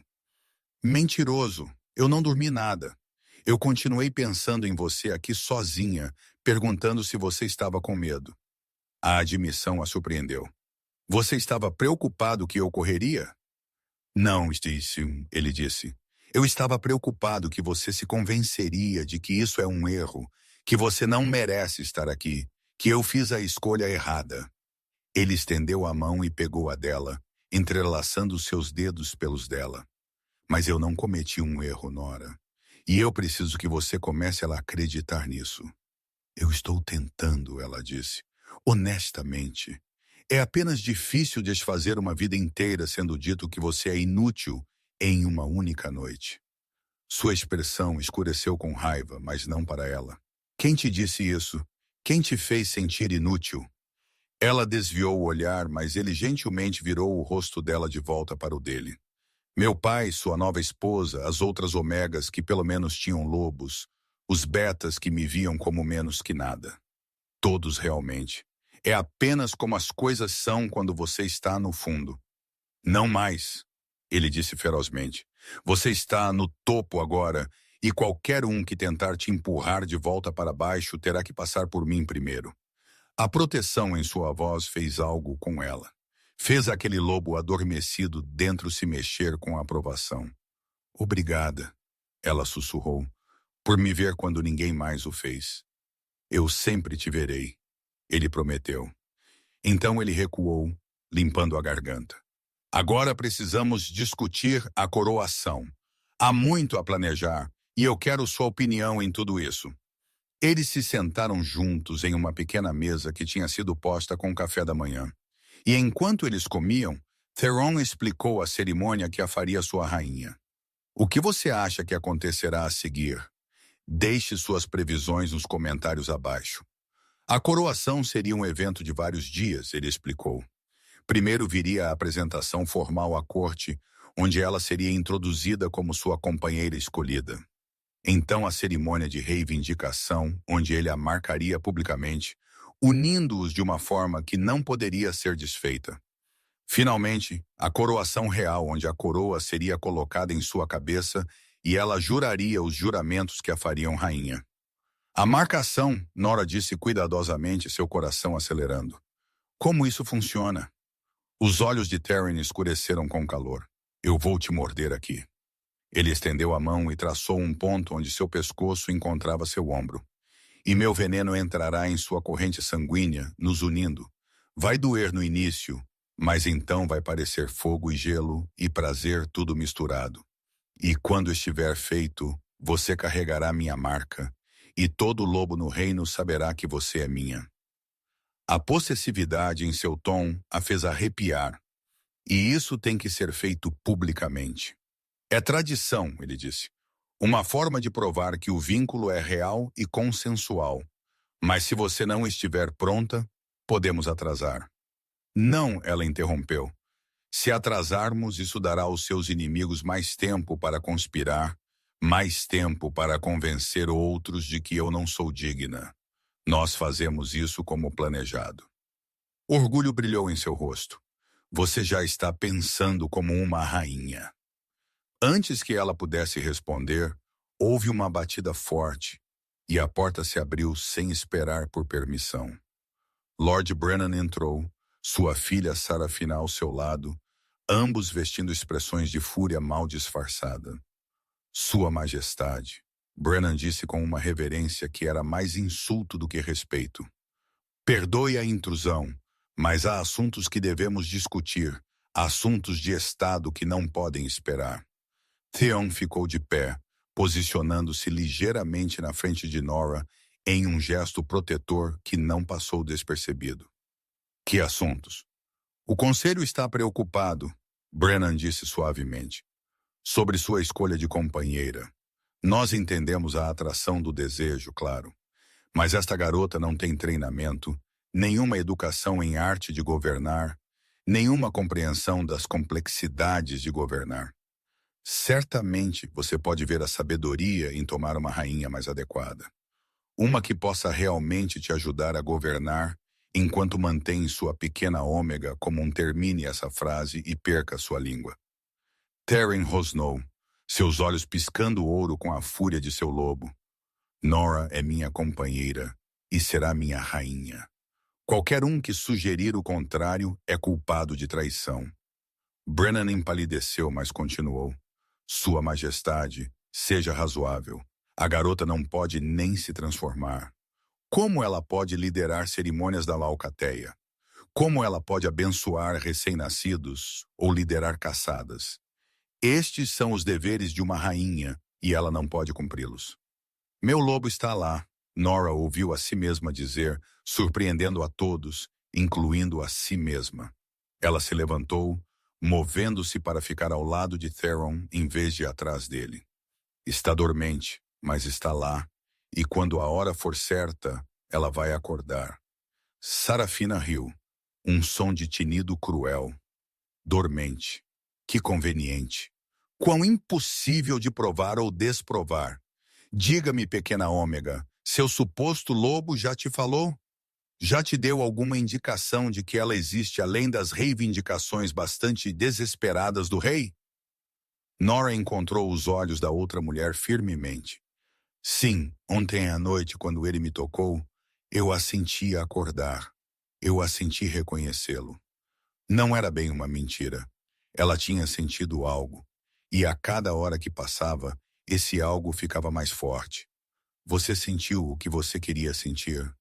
"Mentiroso", Eu não dormi nada. Eu continuei pensando em você aqui sozinha, perguntando se você estava com medo. A admissão a surpreendeu. Você estava preocupado que eu correria? Não, ele disse. Eu estava preocupado que você se convenceria de que isso é um erro, que você não merece estar aqui, que eu fiz a escolha errada. Ele estendeu a mão e pegou a dela, entrelaçando seus dedos pelos dela. Mas eu não cometi um erro, Nora. E eu preciso que você comece a acreditar nisso. Eu estou tentando, ela disse. Honestamente. É apenas difícil desfazer uma vida inteira sendo dito que você é inútil em uma única noite. Sua expressão escureceu com raiva, mas não para ela. Quem te disse isso? Quem te fez sentir inútil? Ela desviou o olhar, mas ele gentilmente virou o rosto dela de volta para o dele. Meu pai, sua nova esposa, as outras omegas que pelo menos tinham lobos, os betas que me viam como menos que nada. Todos realmente. É apenas como as coisas são quando você está no fundo. Não mais, ele disse ferozmente. Você está no topo agora, e qualquer um que tentar te empurrar de volta para baixo terá que passar por mim primeiro. A proteção em sua voz fez algo com ela. Fez aquele lobo adormecido dentro se mexer com aprovação. Obrigada, ela sussurrou, por me ver quando ninguém mais o fez. Eu sempre te verei, ele prometeu. Então ele recuou, limpando a garganta. Agora precisamos discutir a coroação. Há muito a planejar, e eu quero sua opinião em tudo isso. Eles se sentaram juntos em uma pequena mesa que tinha sido posta com o café da manhã. E enquanto eles comiam, Theron explicou a cerimônia que a faria sua rainha. O que você acha que acontecerá a seguir? Deixe suas previsões nos comentários abaixo. A coroação seria um evento de vários dias, ele explicou. Primeiro viria a apresentação formal à corte, onde ela seria introduzida como sua companheira escolhida. Então a cerimônia de reivindicação, onde ele a marcaria publicamente, unindo-os de uma forma que não poderia ser desfeita. Finalmente, a coroação real, onde a coroa seria colocada em sua cabeça e ela juraria os juramentos que a fariam rainha. A marcação, Nora disse cuidadosamente, seu coração acelerando. Como isso funciona? Os olhos de Taryn escureceram com calor. Eu vou te morder aqui. Ele estendeu a mão e traçou um ponto onde seu pescoço encontrava seu ombro. E meu veneno entrará em sua corrente sanguínea, nos unindo. Vai doer no início, mas então vai parecer fogo e gelo e prazer tudo misturado. E quando estiver feito, você carregará minha marca, e todo lobo no reino saberá que você é minha. A possessividade em seu tom a fez arrepiar, e isso tem que ser feito publicamente. É tradição, ele disse. Uma forma de provar que o vínculo é real e consensual. Mas se você não estiver pronta, podemos atrasar. Não, ela interrompeu. Se atrasarmos, isso dará aos seus inimigos mais tempo para conspirar, mais tempo para convencer outros de que eu não sou digna. Nós fazemos isso como planejado. Orgulho brilhou em seu rosto. Você já está pensando como uma rainha. Antes que ela pudesse responder, houve uma batida forte e a porta se abriu sem esperar por permissão. Lord Brennan entrou, sua filha Sarafina ao seu lado, ambos vestindo expressões de fúria mal disfarçada. Sua Majestade, Brennan disse com uma reverência que era mais insulto do que respeito. Perdoe a intrusão, mas há assuntos que devemos discutir, assuntos de Estado que não podem esperar. Theon ficou de pé, posicionando-se ligeiramente na frente de Nora em um gesto protetor que não passou despercebido. Que assuntos? O conselho está preocupado, Brennan disse suavemente, sobre sua escolha de companheira. Nós entendemos a atração do desejo, claro, mas esta garota não tem treinamento, nenhuma educação em arte de governar, nenhuma compreensão das complexidades de governar. Certamente você pode ver a sabedoria em tomar uma rainha mais adequada. Uma que possa realmente te ajudar a governar enquanto mantém sua pequena ômega como termine essa frase e perca sua língua. Taryn rosnou. seus olhos piscando ouro com a fúria de seu lobo. Nora é minha companheira e será minha rainha. Qualquer um que sugerir o contrário é culpado de traição. Brennan empalideceu, mas continuou. Sua Majestade, seja razoável. A garota não pode nem se transformar. Como ela pode liderar cerimônias da Laucateia? Como ela pode abençoar recém-nascidos ou liderar caçadas? Estes são os deveres de uma rainha e ela não pode cumpri-los. Meu lobo está lá, Nora ouviu a si mesma dizer, surpreendendo a todos, incluindo a si mesma. Ela se levantou, movendo-se para ficar ao lado de Theron em vez de atrás dele. Está dormente, mas está lá, e quando a hora for certa, ela vai acordar. Sarafina riu, um som de tinido cruel. Dormente. Que conveniente. Quão impossível de provar ou desprovar. Diga-me, pequena Ômega, seu suposto lobo já te falou? Já te deu alguma indicação de que ela existe além das reivindicações bastante desesperadas do rei? Nora encontrou os olhos da outra mulher firmemente. Sim, ontem à noite, quando ele me tocou, eu a senti acordar. Eu a senti reconhecê-lo. Não era bem uma mentira. Ela tinha sentido algo. E a cada hora que passava, esse algo ficava mais forte. Você sentiu o que você queria sentir?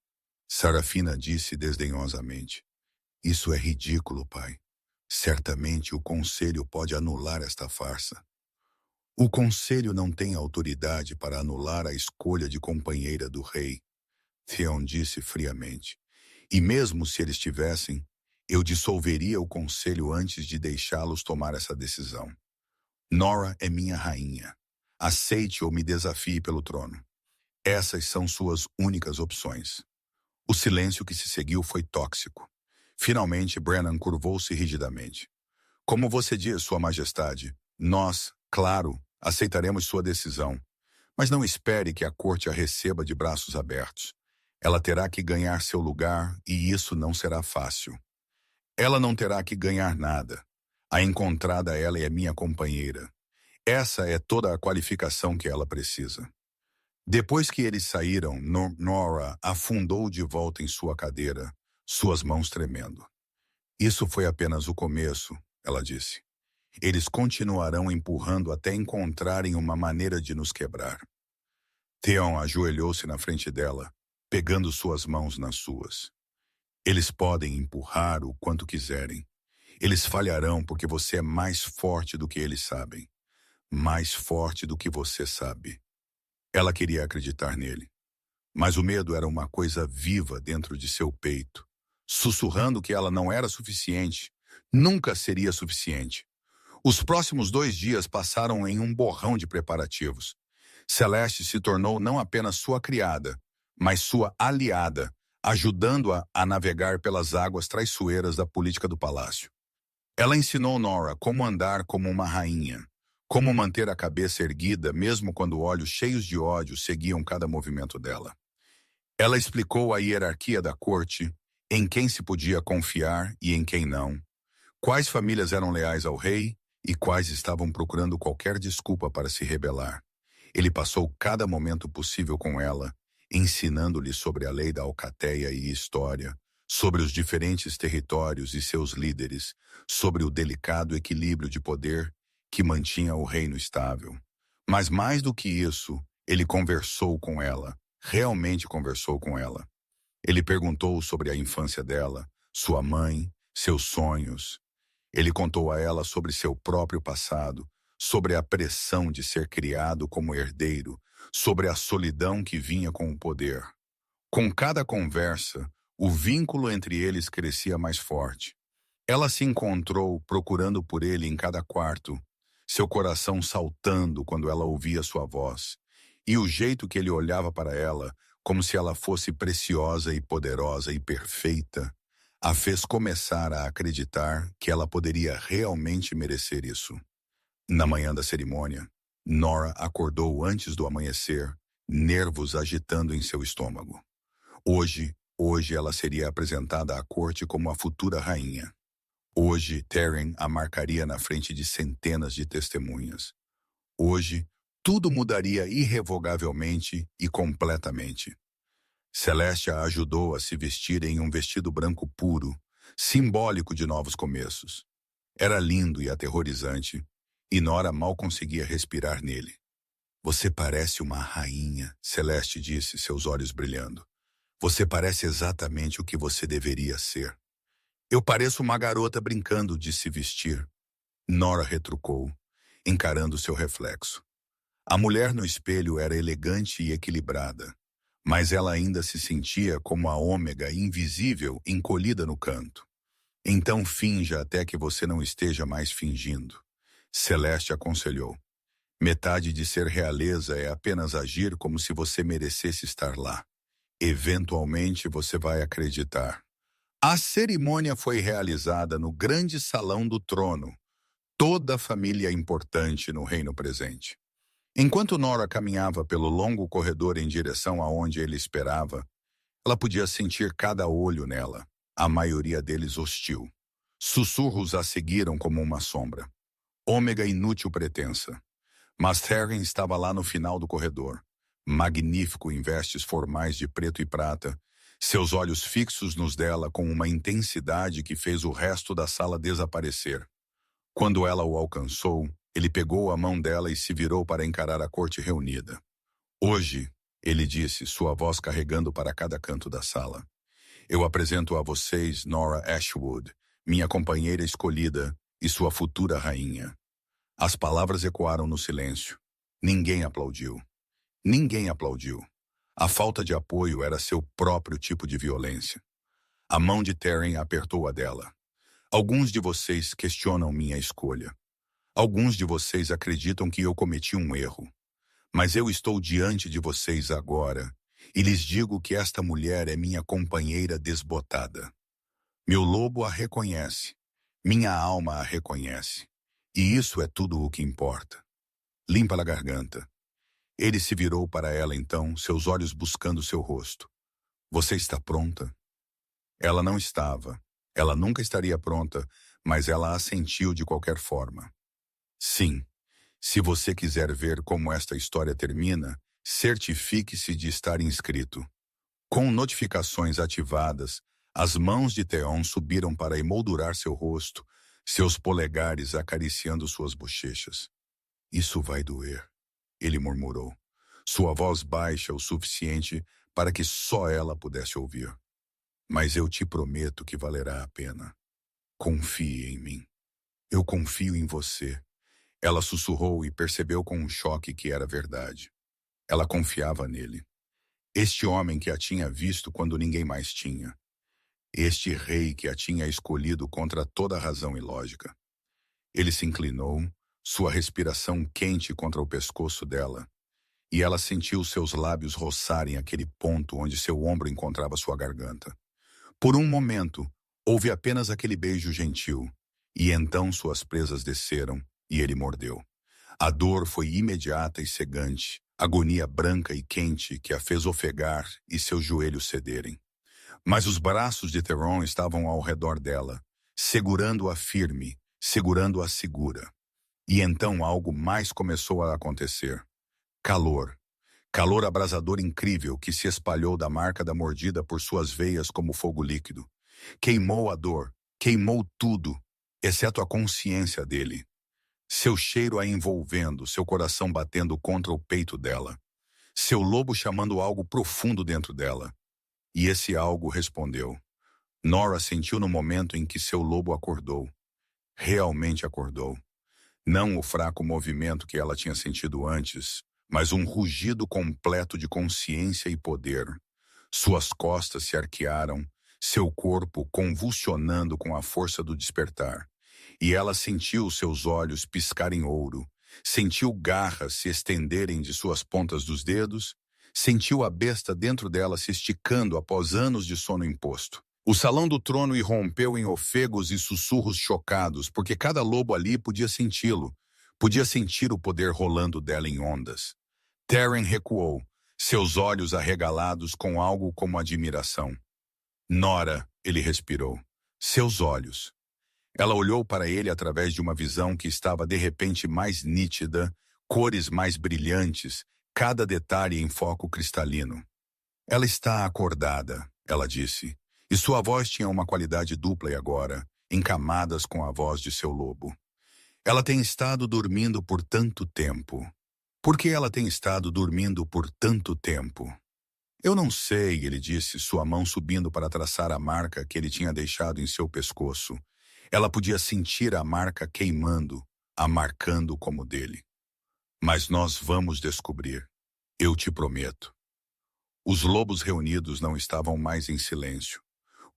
Sarafina disse desdenhosamente. Isso é ridículo, pai. Certamente o conselho pode anular esta farsa. O conselho não tem autoridade para anular a escolha de companheira do rei, Theon disse friamente. E mesmo se eles tivessem, eu dissolveria o conselho antes de deixá-los tomar essa decisão. Nora é minha rainha. Aceite ou me desafie pelo trono. Essas são suas únicas opções. O silêncio que se seguiu foi tóxico. Finalmente, Brennan curvou-se rigidamente. Como você diz, Sua Majestade, nós, claro, aceitaremos sua decisão. Mas não espere que a corte a receba de braços abertos. Ela terá que ganhar seu lugar e isso não será fácil. Ela não terá que ganhar nada. A encontrada ela é minha companheira. Essa é toda a qualificação que ela precisa. Depois que eles saíram, Nora afundou de volta em sua cadeira, suas mãos tremendo. Isso foi apenas o começo, ela disse. Eles continuarão empurrando até encontrarem uma maneira de nos quebrar. Theon ajoelhou-se na frente dela, pegando suas mãos nas suas. Eles podem empurrar o quanto quiserem. Eles falharão porque você é mais forte do que eles sabem. Mais forte do que você sabe. Ela queria acreditar nele. Mas o medo era uma coisa viva dentro de seu peito, sussurrando que ela não era suficiente, nunca seria suficiente. Os próximos 2 dias passaram em um borrão de preparativos. Celeste se tornou não apenas sua criada, mas sua aliada, ajudando-a a navegar pelas águas traiçoeiras da política do palácio. Ela ensinou Nora como andar como uma rainha, como manter a cabeça erguida mesmo quando olhos cheios de ódio seguiam cada movimento dela. Ela explicou a hierarquia da corte, em quem se podia confiar e em quem não, quais famílias eram leais ao rei e quais estavam procurando qualquer desculpa para se rebelar. Ele passou cada momento possível com ela, ensinando-lhe sobre a lei da alcateia e história, sobre os diferentes territórios e seus líderes, sobre o delicado equilíbrio de poder que mantinha o reino estável. Mas mais do que isso, ele conversou com ela, realmente conversou com ela. Ele perguntou sobre a infância dela, sua mãe, seus sonhos. Ele contou a ela sobre seu próprio passado, sobre a pressão de ser criado como herdeiro, sobre a solidão que vinha com o poder. Com cada conversa, o vínculo entre eles crescia mais forte. Ela se encontrou procurando por ele em cada quarto, seu coração saltando quando ela ouvia sua voz, e o jeito que ele olhava para ela, como se ela fosse preciosa e poderosa e perfeita, a fez começar a acreditar que ela poderia realmente merecer isso. Na manhã da cerimônia, Nora acordou antes do amanhecer, nervos agitando em seu estômago. Hoje ela seria apresentada à corte como a futura rainha. Hoje, Theron a marcaria na frente de centenas de testemunhas. Hoje, tudo mudaria irrevogavelmente e completamente. Celeste a ajudou a se vestir em um vestido branco puro, simbólico de novos começos. Era lindo e aterrorizante, e Nora mal conseguia respirar nele. Você parece uma rainha, Celeste disse, seus olhos brilhando. Você parece exatamente o que você deveria ser. Eu pareço uma garota brincando de se vestir. Nora retrucou, encarando seu reflexo. A mulher no espelho era elegante e equilibrada, mas ela ainda se sentia como a ômega invisível encolhida no canto. Então finja até que você não esteja mais fingindo. Celeste aconselhou. Metade de ser realeza é apenas agir como se você merecesse estar lá. Eventualmente você vai acreditar. A cerimônia foi realizada no grande salão do trono. Toda a família importante no reino presente. Enquanto Nora caminhava pelo longo corredor em direção aonde ele esperava, ela podia sentir cada olho nela, a maioria deles hostil. Sussurros a seguiram como uma sombra. Ômega inútil pretensa. Mas Theron estava lá no final do corredor, magnífico em vestes formais de preto e prata, seus olhos fixos nos dela com uma intensidade que fez o resto da sala desaparecer. Quando ela o alcançou, ele pegou a mão dela e se virou para encarar a corte reunida. Hoje, ele disse, sua voz carregando para cada canto da sala, eu apresento a vocês Nora Ashwood, minha companheira escolhida e sua futura rainha. As palavras ecoaram no silêncio. Ninguém aplaudiu. Ninguém aplaudiu. A falta de apoio era seu próprio tipo de violência. A mão de Theron apertou a dela. Alguns de vocês questionam minha escolha. Alguns de vocês acreditam que eu cometi um erro. Mas eu estou diante de vocês agora e lhes digo que esta mulher é minha companheira desbotada. Meu lobo a reconhece. Minha alma a reconhece. E isso é tudo o que importa. Limpa a garganta. Ele se virou para ela então, seus olhos buscando seu rosto. Você está pronta? Ela não estava. Ela nunca estaria pronta, mas ela assentiu de qualquer forma. Sim, se você quiser ver como esta história termina, certifique-se de estar inscrito. Com notificações ativadas, as mãos de Theon subiram para emoldurar seu rosto, seus polegares acariciando suas bochechas. Isso vai doer, ele murmurou, sua voz baixa o suficiente para que só ela pudesse ouvir. Mas eu te prometo que valerá a pena. Confie em mim. Eu confio em você. Ela sussurrou e percebeu com um choque que era verdade. Ela confiava nele. Este homem que a tinha visto quando ninguém mais tinha. Este rei que a tinha escolhido contra toda razão e lógica. Ele se inclinou, sua respiração quente contra o pescoço dela, e ela sentiu seus lábios roçarem aquele ponto onde seu ombro encontrava sua garganta. Por um momento, houve apenas aquele beijo gentil, e então suas presas desceram, e ele mordeu. A dor foi imediata e cegante, agonia branca e quente que a fez ofegar e seus joelhos cederem. Mas os braços de Theron estavam ao redor dela, segurando-a firme, segurando-a segura. E então algo mais começou a acontecer. Calor. Calor abrasador incrível que se espalhou da marca da mordida por suas veias como fogo líquido. Queimou a dor, queimou tudo, exceto a consciência dele. Seu cheiro a envolvendo, seu coração batendo contra o peito dela. Seu lobo chamando algo profundo dentro dela. E esse algo respondeu. Nora sentiu no momento em que seu lobo acordou. Realmente acordou. Não o fraco movimento que ela tinha sentido antes, mas um rugido completo de consciência e poder. Suas costas se arquearam, seu corpo convulsionando com a força do despertar. E ela sentiu seus olhos piscarem ouro, sentiu garras se estenderem de suas pontas dos dedos, sentiu a besta dentro dela se esticando após anos de sono imposto. O salão do trono irrompeu em ofegos e sussurros chocados, porque cada lobo ali podia senti-lo, podia sentir o poder rolando dela em ondas. Theron recuou, seus olhos arregalados com algo como admiração. Nora, ele respirou. Seus olhos. Ela olhou para ele através de uma visão que estava de repente mais nítida, cores mais brilhantes, cada detalhe em foco cristalino. Ela está acordada, ela disse, e sua voz tinha uma qualidade dupla e agora, em camadas com a voz de seu lobo. Ela tem estado dormindo por tanto tempo. Por que ela tem estado dormindo por tanto tempo? Eu não sei, ele disse, sua mão subindo para traçar a marca que ele tinha deixado em seu pescoço. Ela podia sentir a marca queimando, a marcando como dele. Mas nós vamos descobrir. Eu te prometo. Os lobos reunidos não estavam mais em silêncio.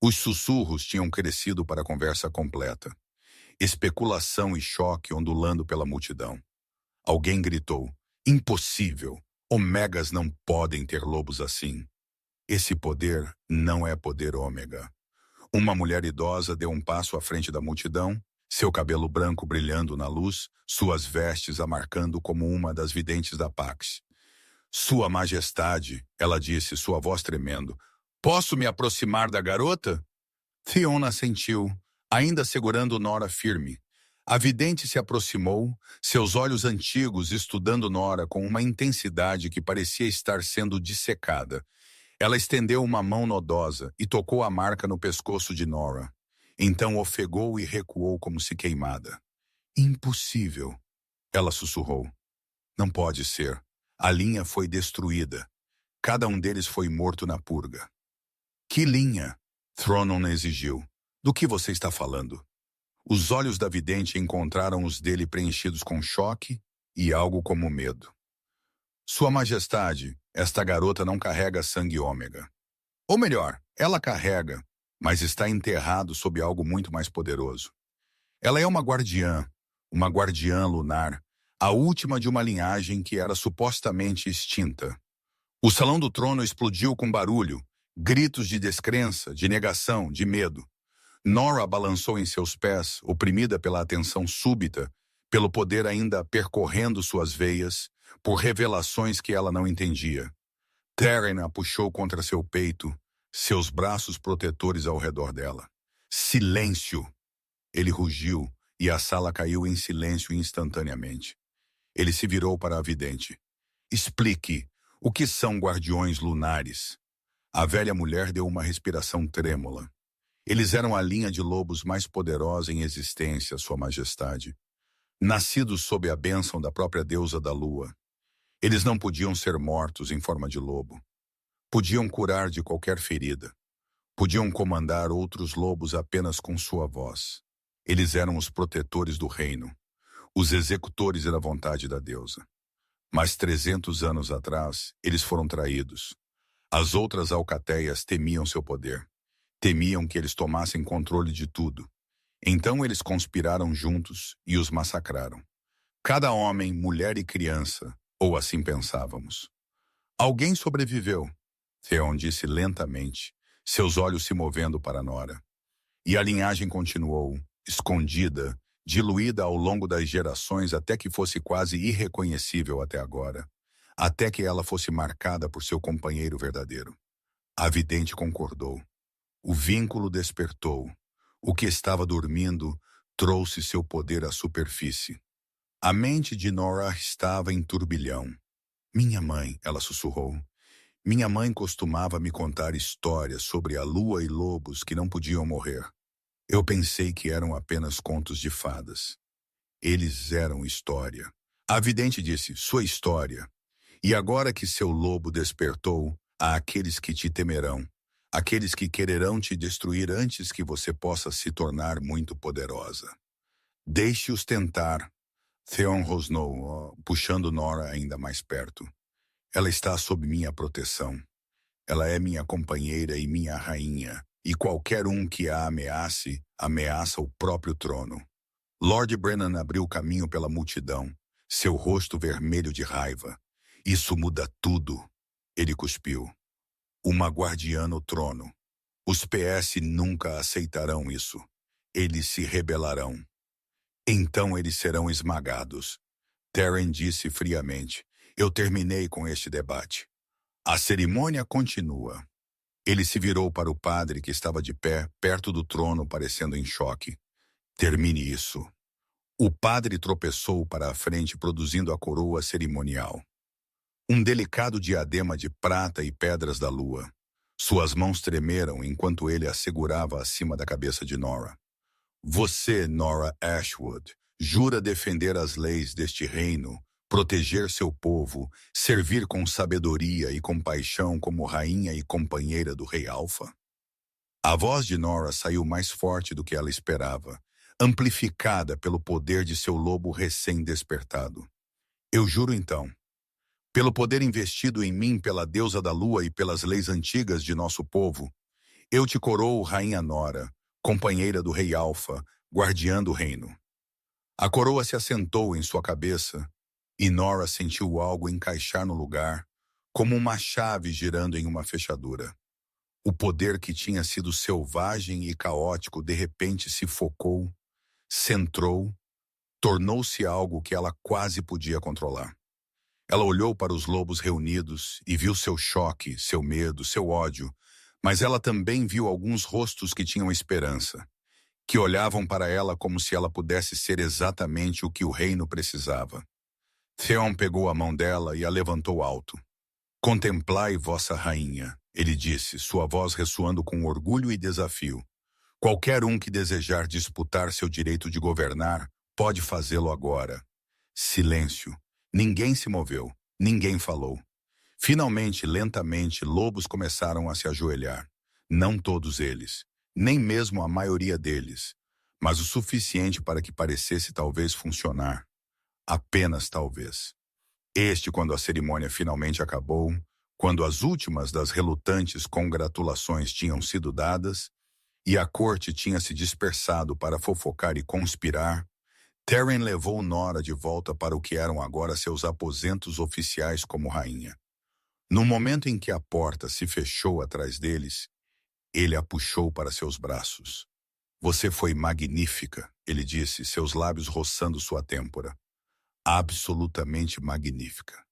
Os sussurros tinham crescido para a conversa completa. Especulação e choque ondulando pela multidão. Alguém gritou, impossível! Ômegas não podem ter lobos assim. Esse poder não é poder ômega. Uma mulher idosa deu um passo à frente da multidão, seu cabelo branco brilhando na luz, suas vestes a marcando como uma das videntes da Pax. Sua Majestade, ela disse, sua voz tremendo, posso me aproximar da garota? Theon assentiu, ainda segurando Nora firme. A vidente se aproximou, seus olhos antigos estudando Nora com uma intensidade que parecia estar sendo dissecada. Ela estendeu uma mão nodosa e tocou a marca no pescoço de Nora. Então ofegou e recuou como se queimada. Impossível, ela sussurrou. Não pode ser. A linha foi destruída. Cada um deles foi morto na purga. Que linha? Thronon exigiu. Do que você está falando? Os olhos da vidente encontraram os dele preenchidos com choque e algo como medo. Sua Majestade, esta garota não carrega sangue ômega. Ou melhor, ela carrega, mas está enterrado sob algo muito mais poderoso. Ela é uma guardiã lunar, a última de uma linhagem que era supostamente extinta. O Salão do Trono explodiu com barulho, gritos de descrença, de negação, de medo. Nora balançou em seus pés, oprimida pela atenção súbita, pelo poder ainda percorrendo suas veias, por revelações que ela não entendia. Teren a puxou contra seu peito, seus braços protetores ao redor dela. Silêncio! Ele rugiu, e a sala caiu em silêncio instantaneamente. Ele se virou para a vidente. Explique, o que são guardiões lunares? A velha mulher deu uma respiração trêmula. Eles eram a linha de lobos mais poderosa em existência, Sua Majestade. Nascidos sob a bênção da própria deusa da lua. Eles não podiam ser mortos em forma de lobo. Podiam curar de qualquer ferida. Podiam comandar outros lobos apenas com sua voz. Eles eram os protetores do reino, os executores da vontade da deusa. Mas 300 anos atrás, eles foram traídos. As outras alcateias temiam seu poder. Temiam que eles tomassem controle de tudo. Então eles conspiraram juntos e os massacraram. Cada homem, mulher e criança, ou assim pensávamos. Alguém sobreviveu, Theon disse lentamente, seus olhos se movendo para Nora. E a linhagem continuou, escondida, diluída ao longo das gerações até que fosse quase irreconhecível até agora, até que ela fosse marcada por seu companheiro verdadeiro. A vidente concordou. O vínculo despertou. O que estava dormindo trouxe seu poder à superfície. A mente de Nora estava em turbilhão. Minha mãe, ela sussurrou. Minha mãe costumava me contar histórias sobre a lua e lobos que não podiam morrer. Eu pensei que eram apenas contos de fadas. Eles eram história. A vidente disse, sua história. E agora que seu lobo despertou, há aqueles que te temerão. Aqueles que quererão te destruir antes que você possa se tornar muito poderosa. Deixe-os tentar. Theon rosnou, puxando Nora ainda mais perto. Ela está sob minha proteção. Ela é minha companheira e minha rainha, e qualquer um que a ameace, ameaça o próprio trono. Lord Brennan abriu caminho pela multidão, seu rosto vermelho de raiva. Isso muda tudo, ele cuspiu. Uma guardiã no trono. Os PS nunca aceitarão isso. Eles se rebelarão. Então eles serão esmagados. Teren disse friamente. Eu terminei com este debate. A cerimônia continua. Ele se virou para o padre que estava de pé, perto do trono, parecendo em choque. Termine isso. O padre tropeçou para a frente, produzindo a coroa cerimonial. Um delicado diadema de prata e pedras da lua. Suas mãos tremeram enquanto ele a segurava acima da cabeça de Nora. Você, Nora Ashwood, jura defender as leis deste reino, proteger seu povo, servir com sabedoria e compaixão como rainha e companheira do rei Alfa? A voz de Nora saiu mais forte do que ela esperava, amplificada pelo poder de seu lobo recém-despertado. Eu juro então, pelo poder investido em mim pela deusa da lua e pelas leis antigas de nosso povo, eu te coroo, rainha Nora, companheira do rei Alfa, guardiã do reino. A coroa se assentou em sua cabeça, e Nora sentiu algo encaixar no lugar, como uma chave girando em uma fechadura. O poder que tinha sido selvagem e caótico de repente se focou, centrou, tornou-se algo que ela quase podia controlar. Ela olhou para os lobos reunidos e viu seu choque, seu medo, seu ódio, mas ela também viu alguns rostos que tinham esperança, que olhavam para ela como se ela pudesse ser exatamente o que o reino precisava. Theon pegou a mão dela e a levantou alto. Contemplai vossa rainha, ele disse, sua voz ressoando com orgulho e desafio. Qualquer um que desejar disputar seu direito de governar, pode fazê-lo agora. Silêncio. Ninguém se moveu, ninguém falou. Finalmente, lentamente, lobos começaram a se ajoelhar. Não todos eles, nem mesmo a maioria deles, mas o suficiente para que parecesse talvez funcionar. Apenas talvez. Quando a cerimônia finalmente acabou, quando as últimas das relutantes congratulações tinham sido dadas, e a corte tinha se dispersado para fofocar e conspirar, Teren levou Nora de volta para o que eram agora seus aposentos oficiais como rainha. No momento em que a porta se fechou atrás deles, ele a puxou para seus braços. Você foi magnífica, ele disse, seus lábios roçando sua têmpora. Absolutamente magnífica.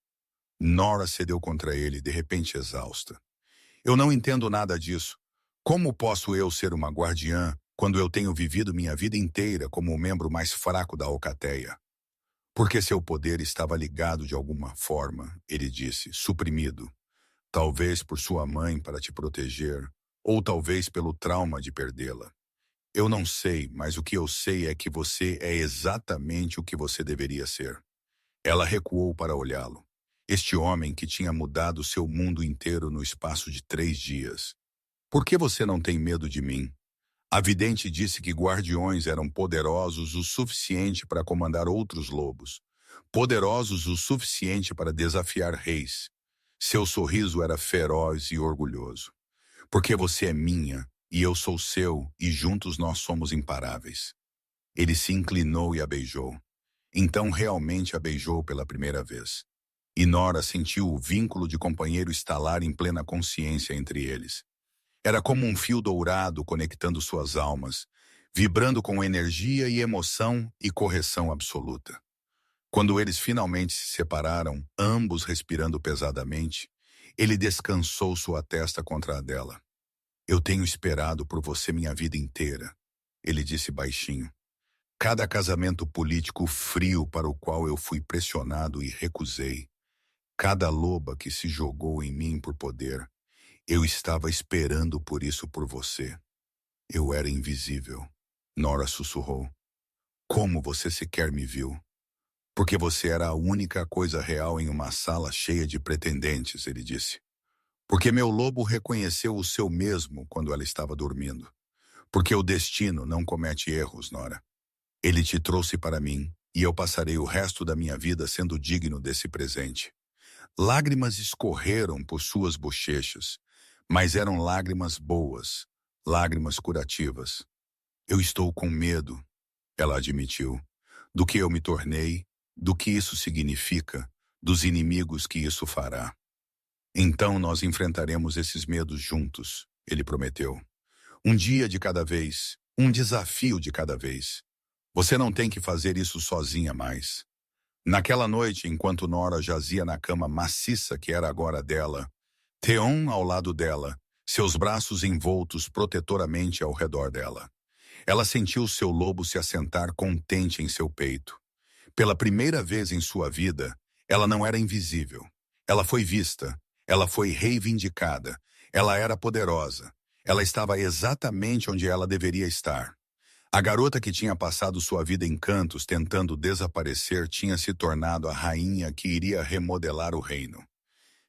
Nora cedeu contra ele, de repente exausta. Eu não entendo nada disso. Como posso eu ser uma guardiã quando eu tenho vivido minha vida inteira como o membro mais fraco da alcateia? Porque seu poder estava ligado de alguma forma, ele disse, suprimido. Talvez por sua mãe para te proteger, ou talvez pelo trauma de perdê-la. Eu não sei, mas o que eu sei é que você é exatamente o que você deveria ser. Ela recuou para olhá-lo. Este homem que tinha mudado seu mundo inteiro no espaço de 3 dias. Por que você não tem medo de mim? A vidente disse que guardiões eram poderosos o suficiente para comandar outros lobos. Poderosos o suficiente para desafiar reis. Seu sorriso era feroz e orgulhoso. Porque você é minha, e eu sou seu, e juntos nós somos imparáveis. Ele se inclinou e a beijou. Então realmente a beijou pela primeira vez. E Nora sentiu o vínculo de companheiro estalar em plena consciência entre eles. Era como um fio dourado conectando suas almas, vibrando com energia e emoção e correção absoluta. Quando eles finalmente se separaram, ambos respirando pesadamente, ele descansou sua testa contra a dela. Eu tenho esperado por você minha vida inteira, ele disse baixinho. Cada casamento político frio para o qual eu fui pressionado e recusei. Cada loba que se jogou em mim por poder. Eu estava esperando por isso por você. Eu era invisível. Nora sussurrou. Como você sequer me viu? Porque você era a única coisa real em uma sala cheia de pretendentes, ele disse. Porque meu lobo reconheceu o seu mesmo quando ela estava dormindo. Porque o destino não comete erros, Nora. Ele te trouxe para mim, e eu passarei o resto da minha vida sendo digno desse presente. Lágrimas escorreram por suas bochechas, mas eram lágrimas boas, lágrimas curativas. Eu estou com medo, ela admitiu, do que eu me tornei, do que isso significa, dos inimigos que isso fará. Então nós enfrentaremos esses medos juntos, ele prometeu. Um dia de cada vez, um desafio de cada vez. Você não tem que fazer isso sozinha mais. Naquela noite, enquanto Nora jazia na cama maciça que era agora dela, Theon ao lado dela, seus braços envoltos protetoramente ao redor dela. Ela sentiu seu lobo se assentar contente em seu peito. Pela primeira vez em sua vida, ela não era invisível. Ela foi vista, ela foi reivindicada, ela era poderosa. Ela estava exatamente onde ela deveria estar. A garota que tinha passado sua vida em cantos tentando desaparecer tinha se tornado a rainha que iria remodelar o reino.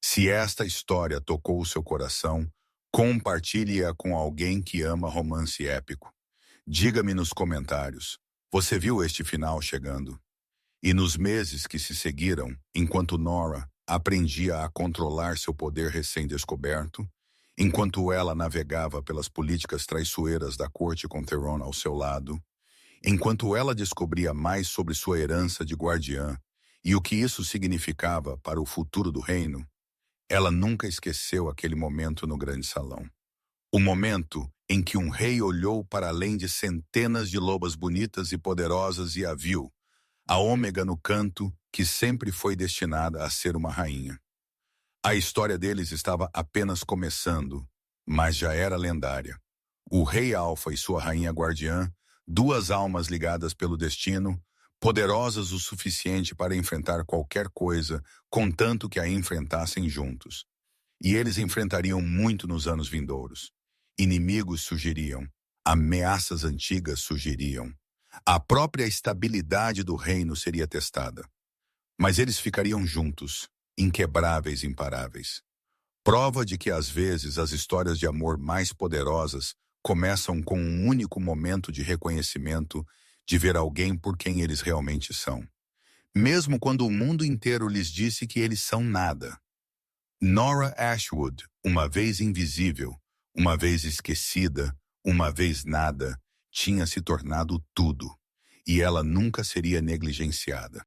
Se esta história tocou o seu coração, compartilhe-a com alguém que ama romance épico. Diga-me nos comentários, você viu este final chegando? E nos meses que se seguiram, enquanto Nora aprendia a controlar seu poder recém-descoberto, enquanto ela navegava pelas políticas traiçoeiras da corte com Theron ao seu lado, enquanto ela descobria mais sobre sua herança de guardiã e o que isso significava para o futuro do reino, ela nunca esqueceu aquele momento no grande salão. O momento em que um rei olhou para além de centenas de lobas bonitas e poderosas e a viu, a ômega no canto, que sempre foi destinada a ser uma rainha. A história deles estava apenas começando, mas já era lendária. O rei Alfa e sua rainha guardiã, duas almas ligadas pelo destino, poderosas o suficiente para enfrentar qualquer coisa, contanto que a enfrentassem juntos. E eles enfrentariam muito nos anos vindouros. Inimigos surgiriam, ameaças antigas surgiriam. A própria estabilidade do reino seria testada. Mas eles ficariam juntos, inquebráveis e imparáveis. Prova de que às vezes as histórias de amor mais poderosas começam com um único momento de reconhecimento de ver alguém por quem eles realmente são. Mesmo quando o mundo inteiro lhes disse que eles são nada. Nora Ashwood, uma vez invisível, uma vez esquecida, uma vez nada, tinha se tornado tudo, e ela nunca seria negligenciada.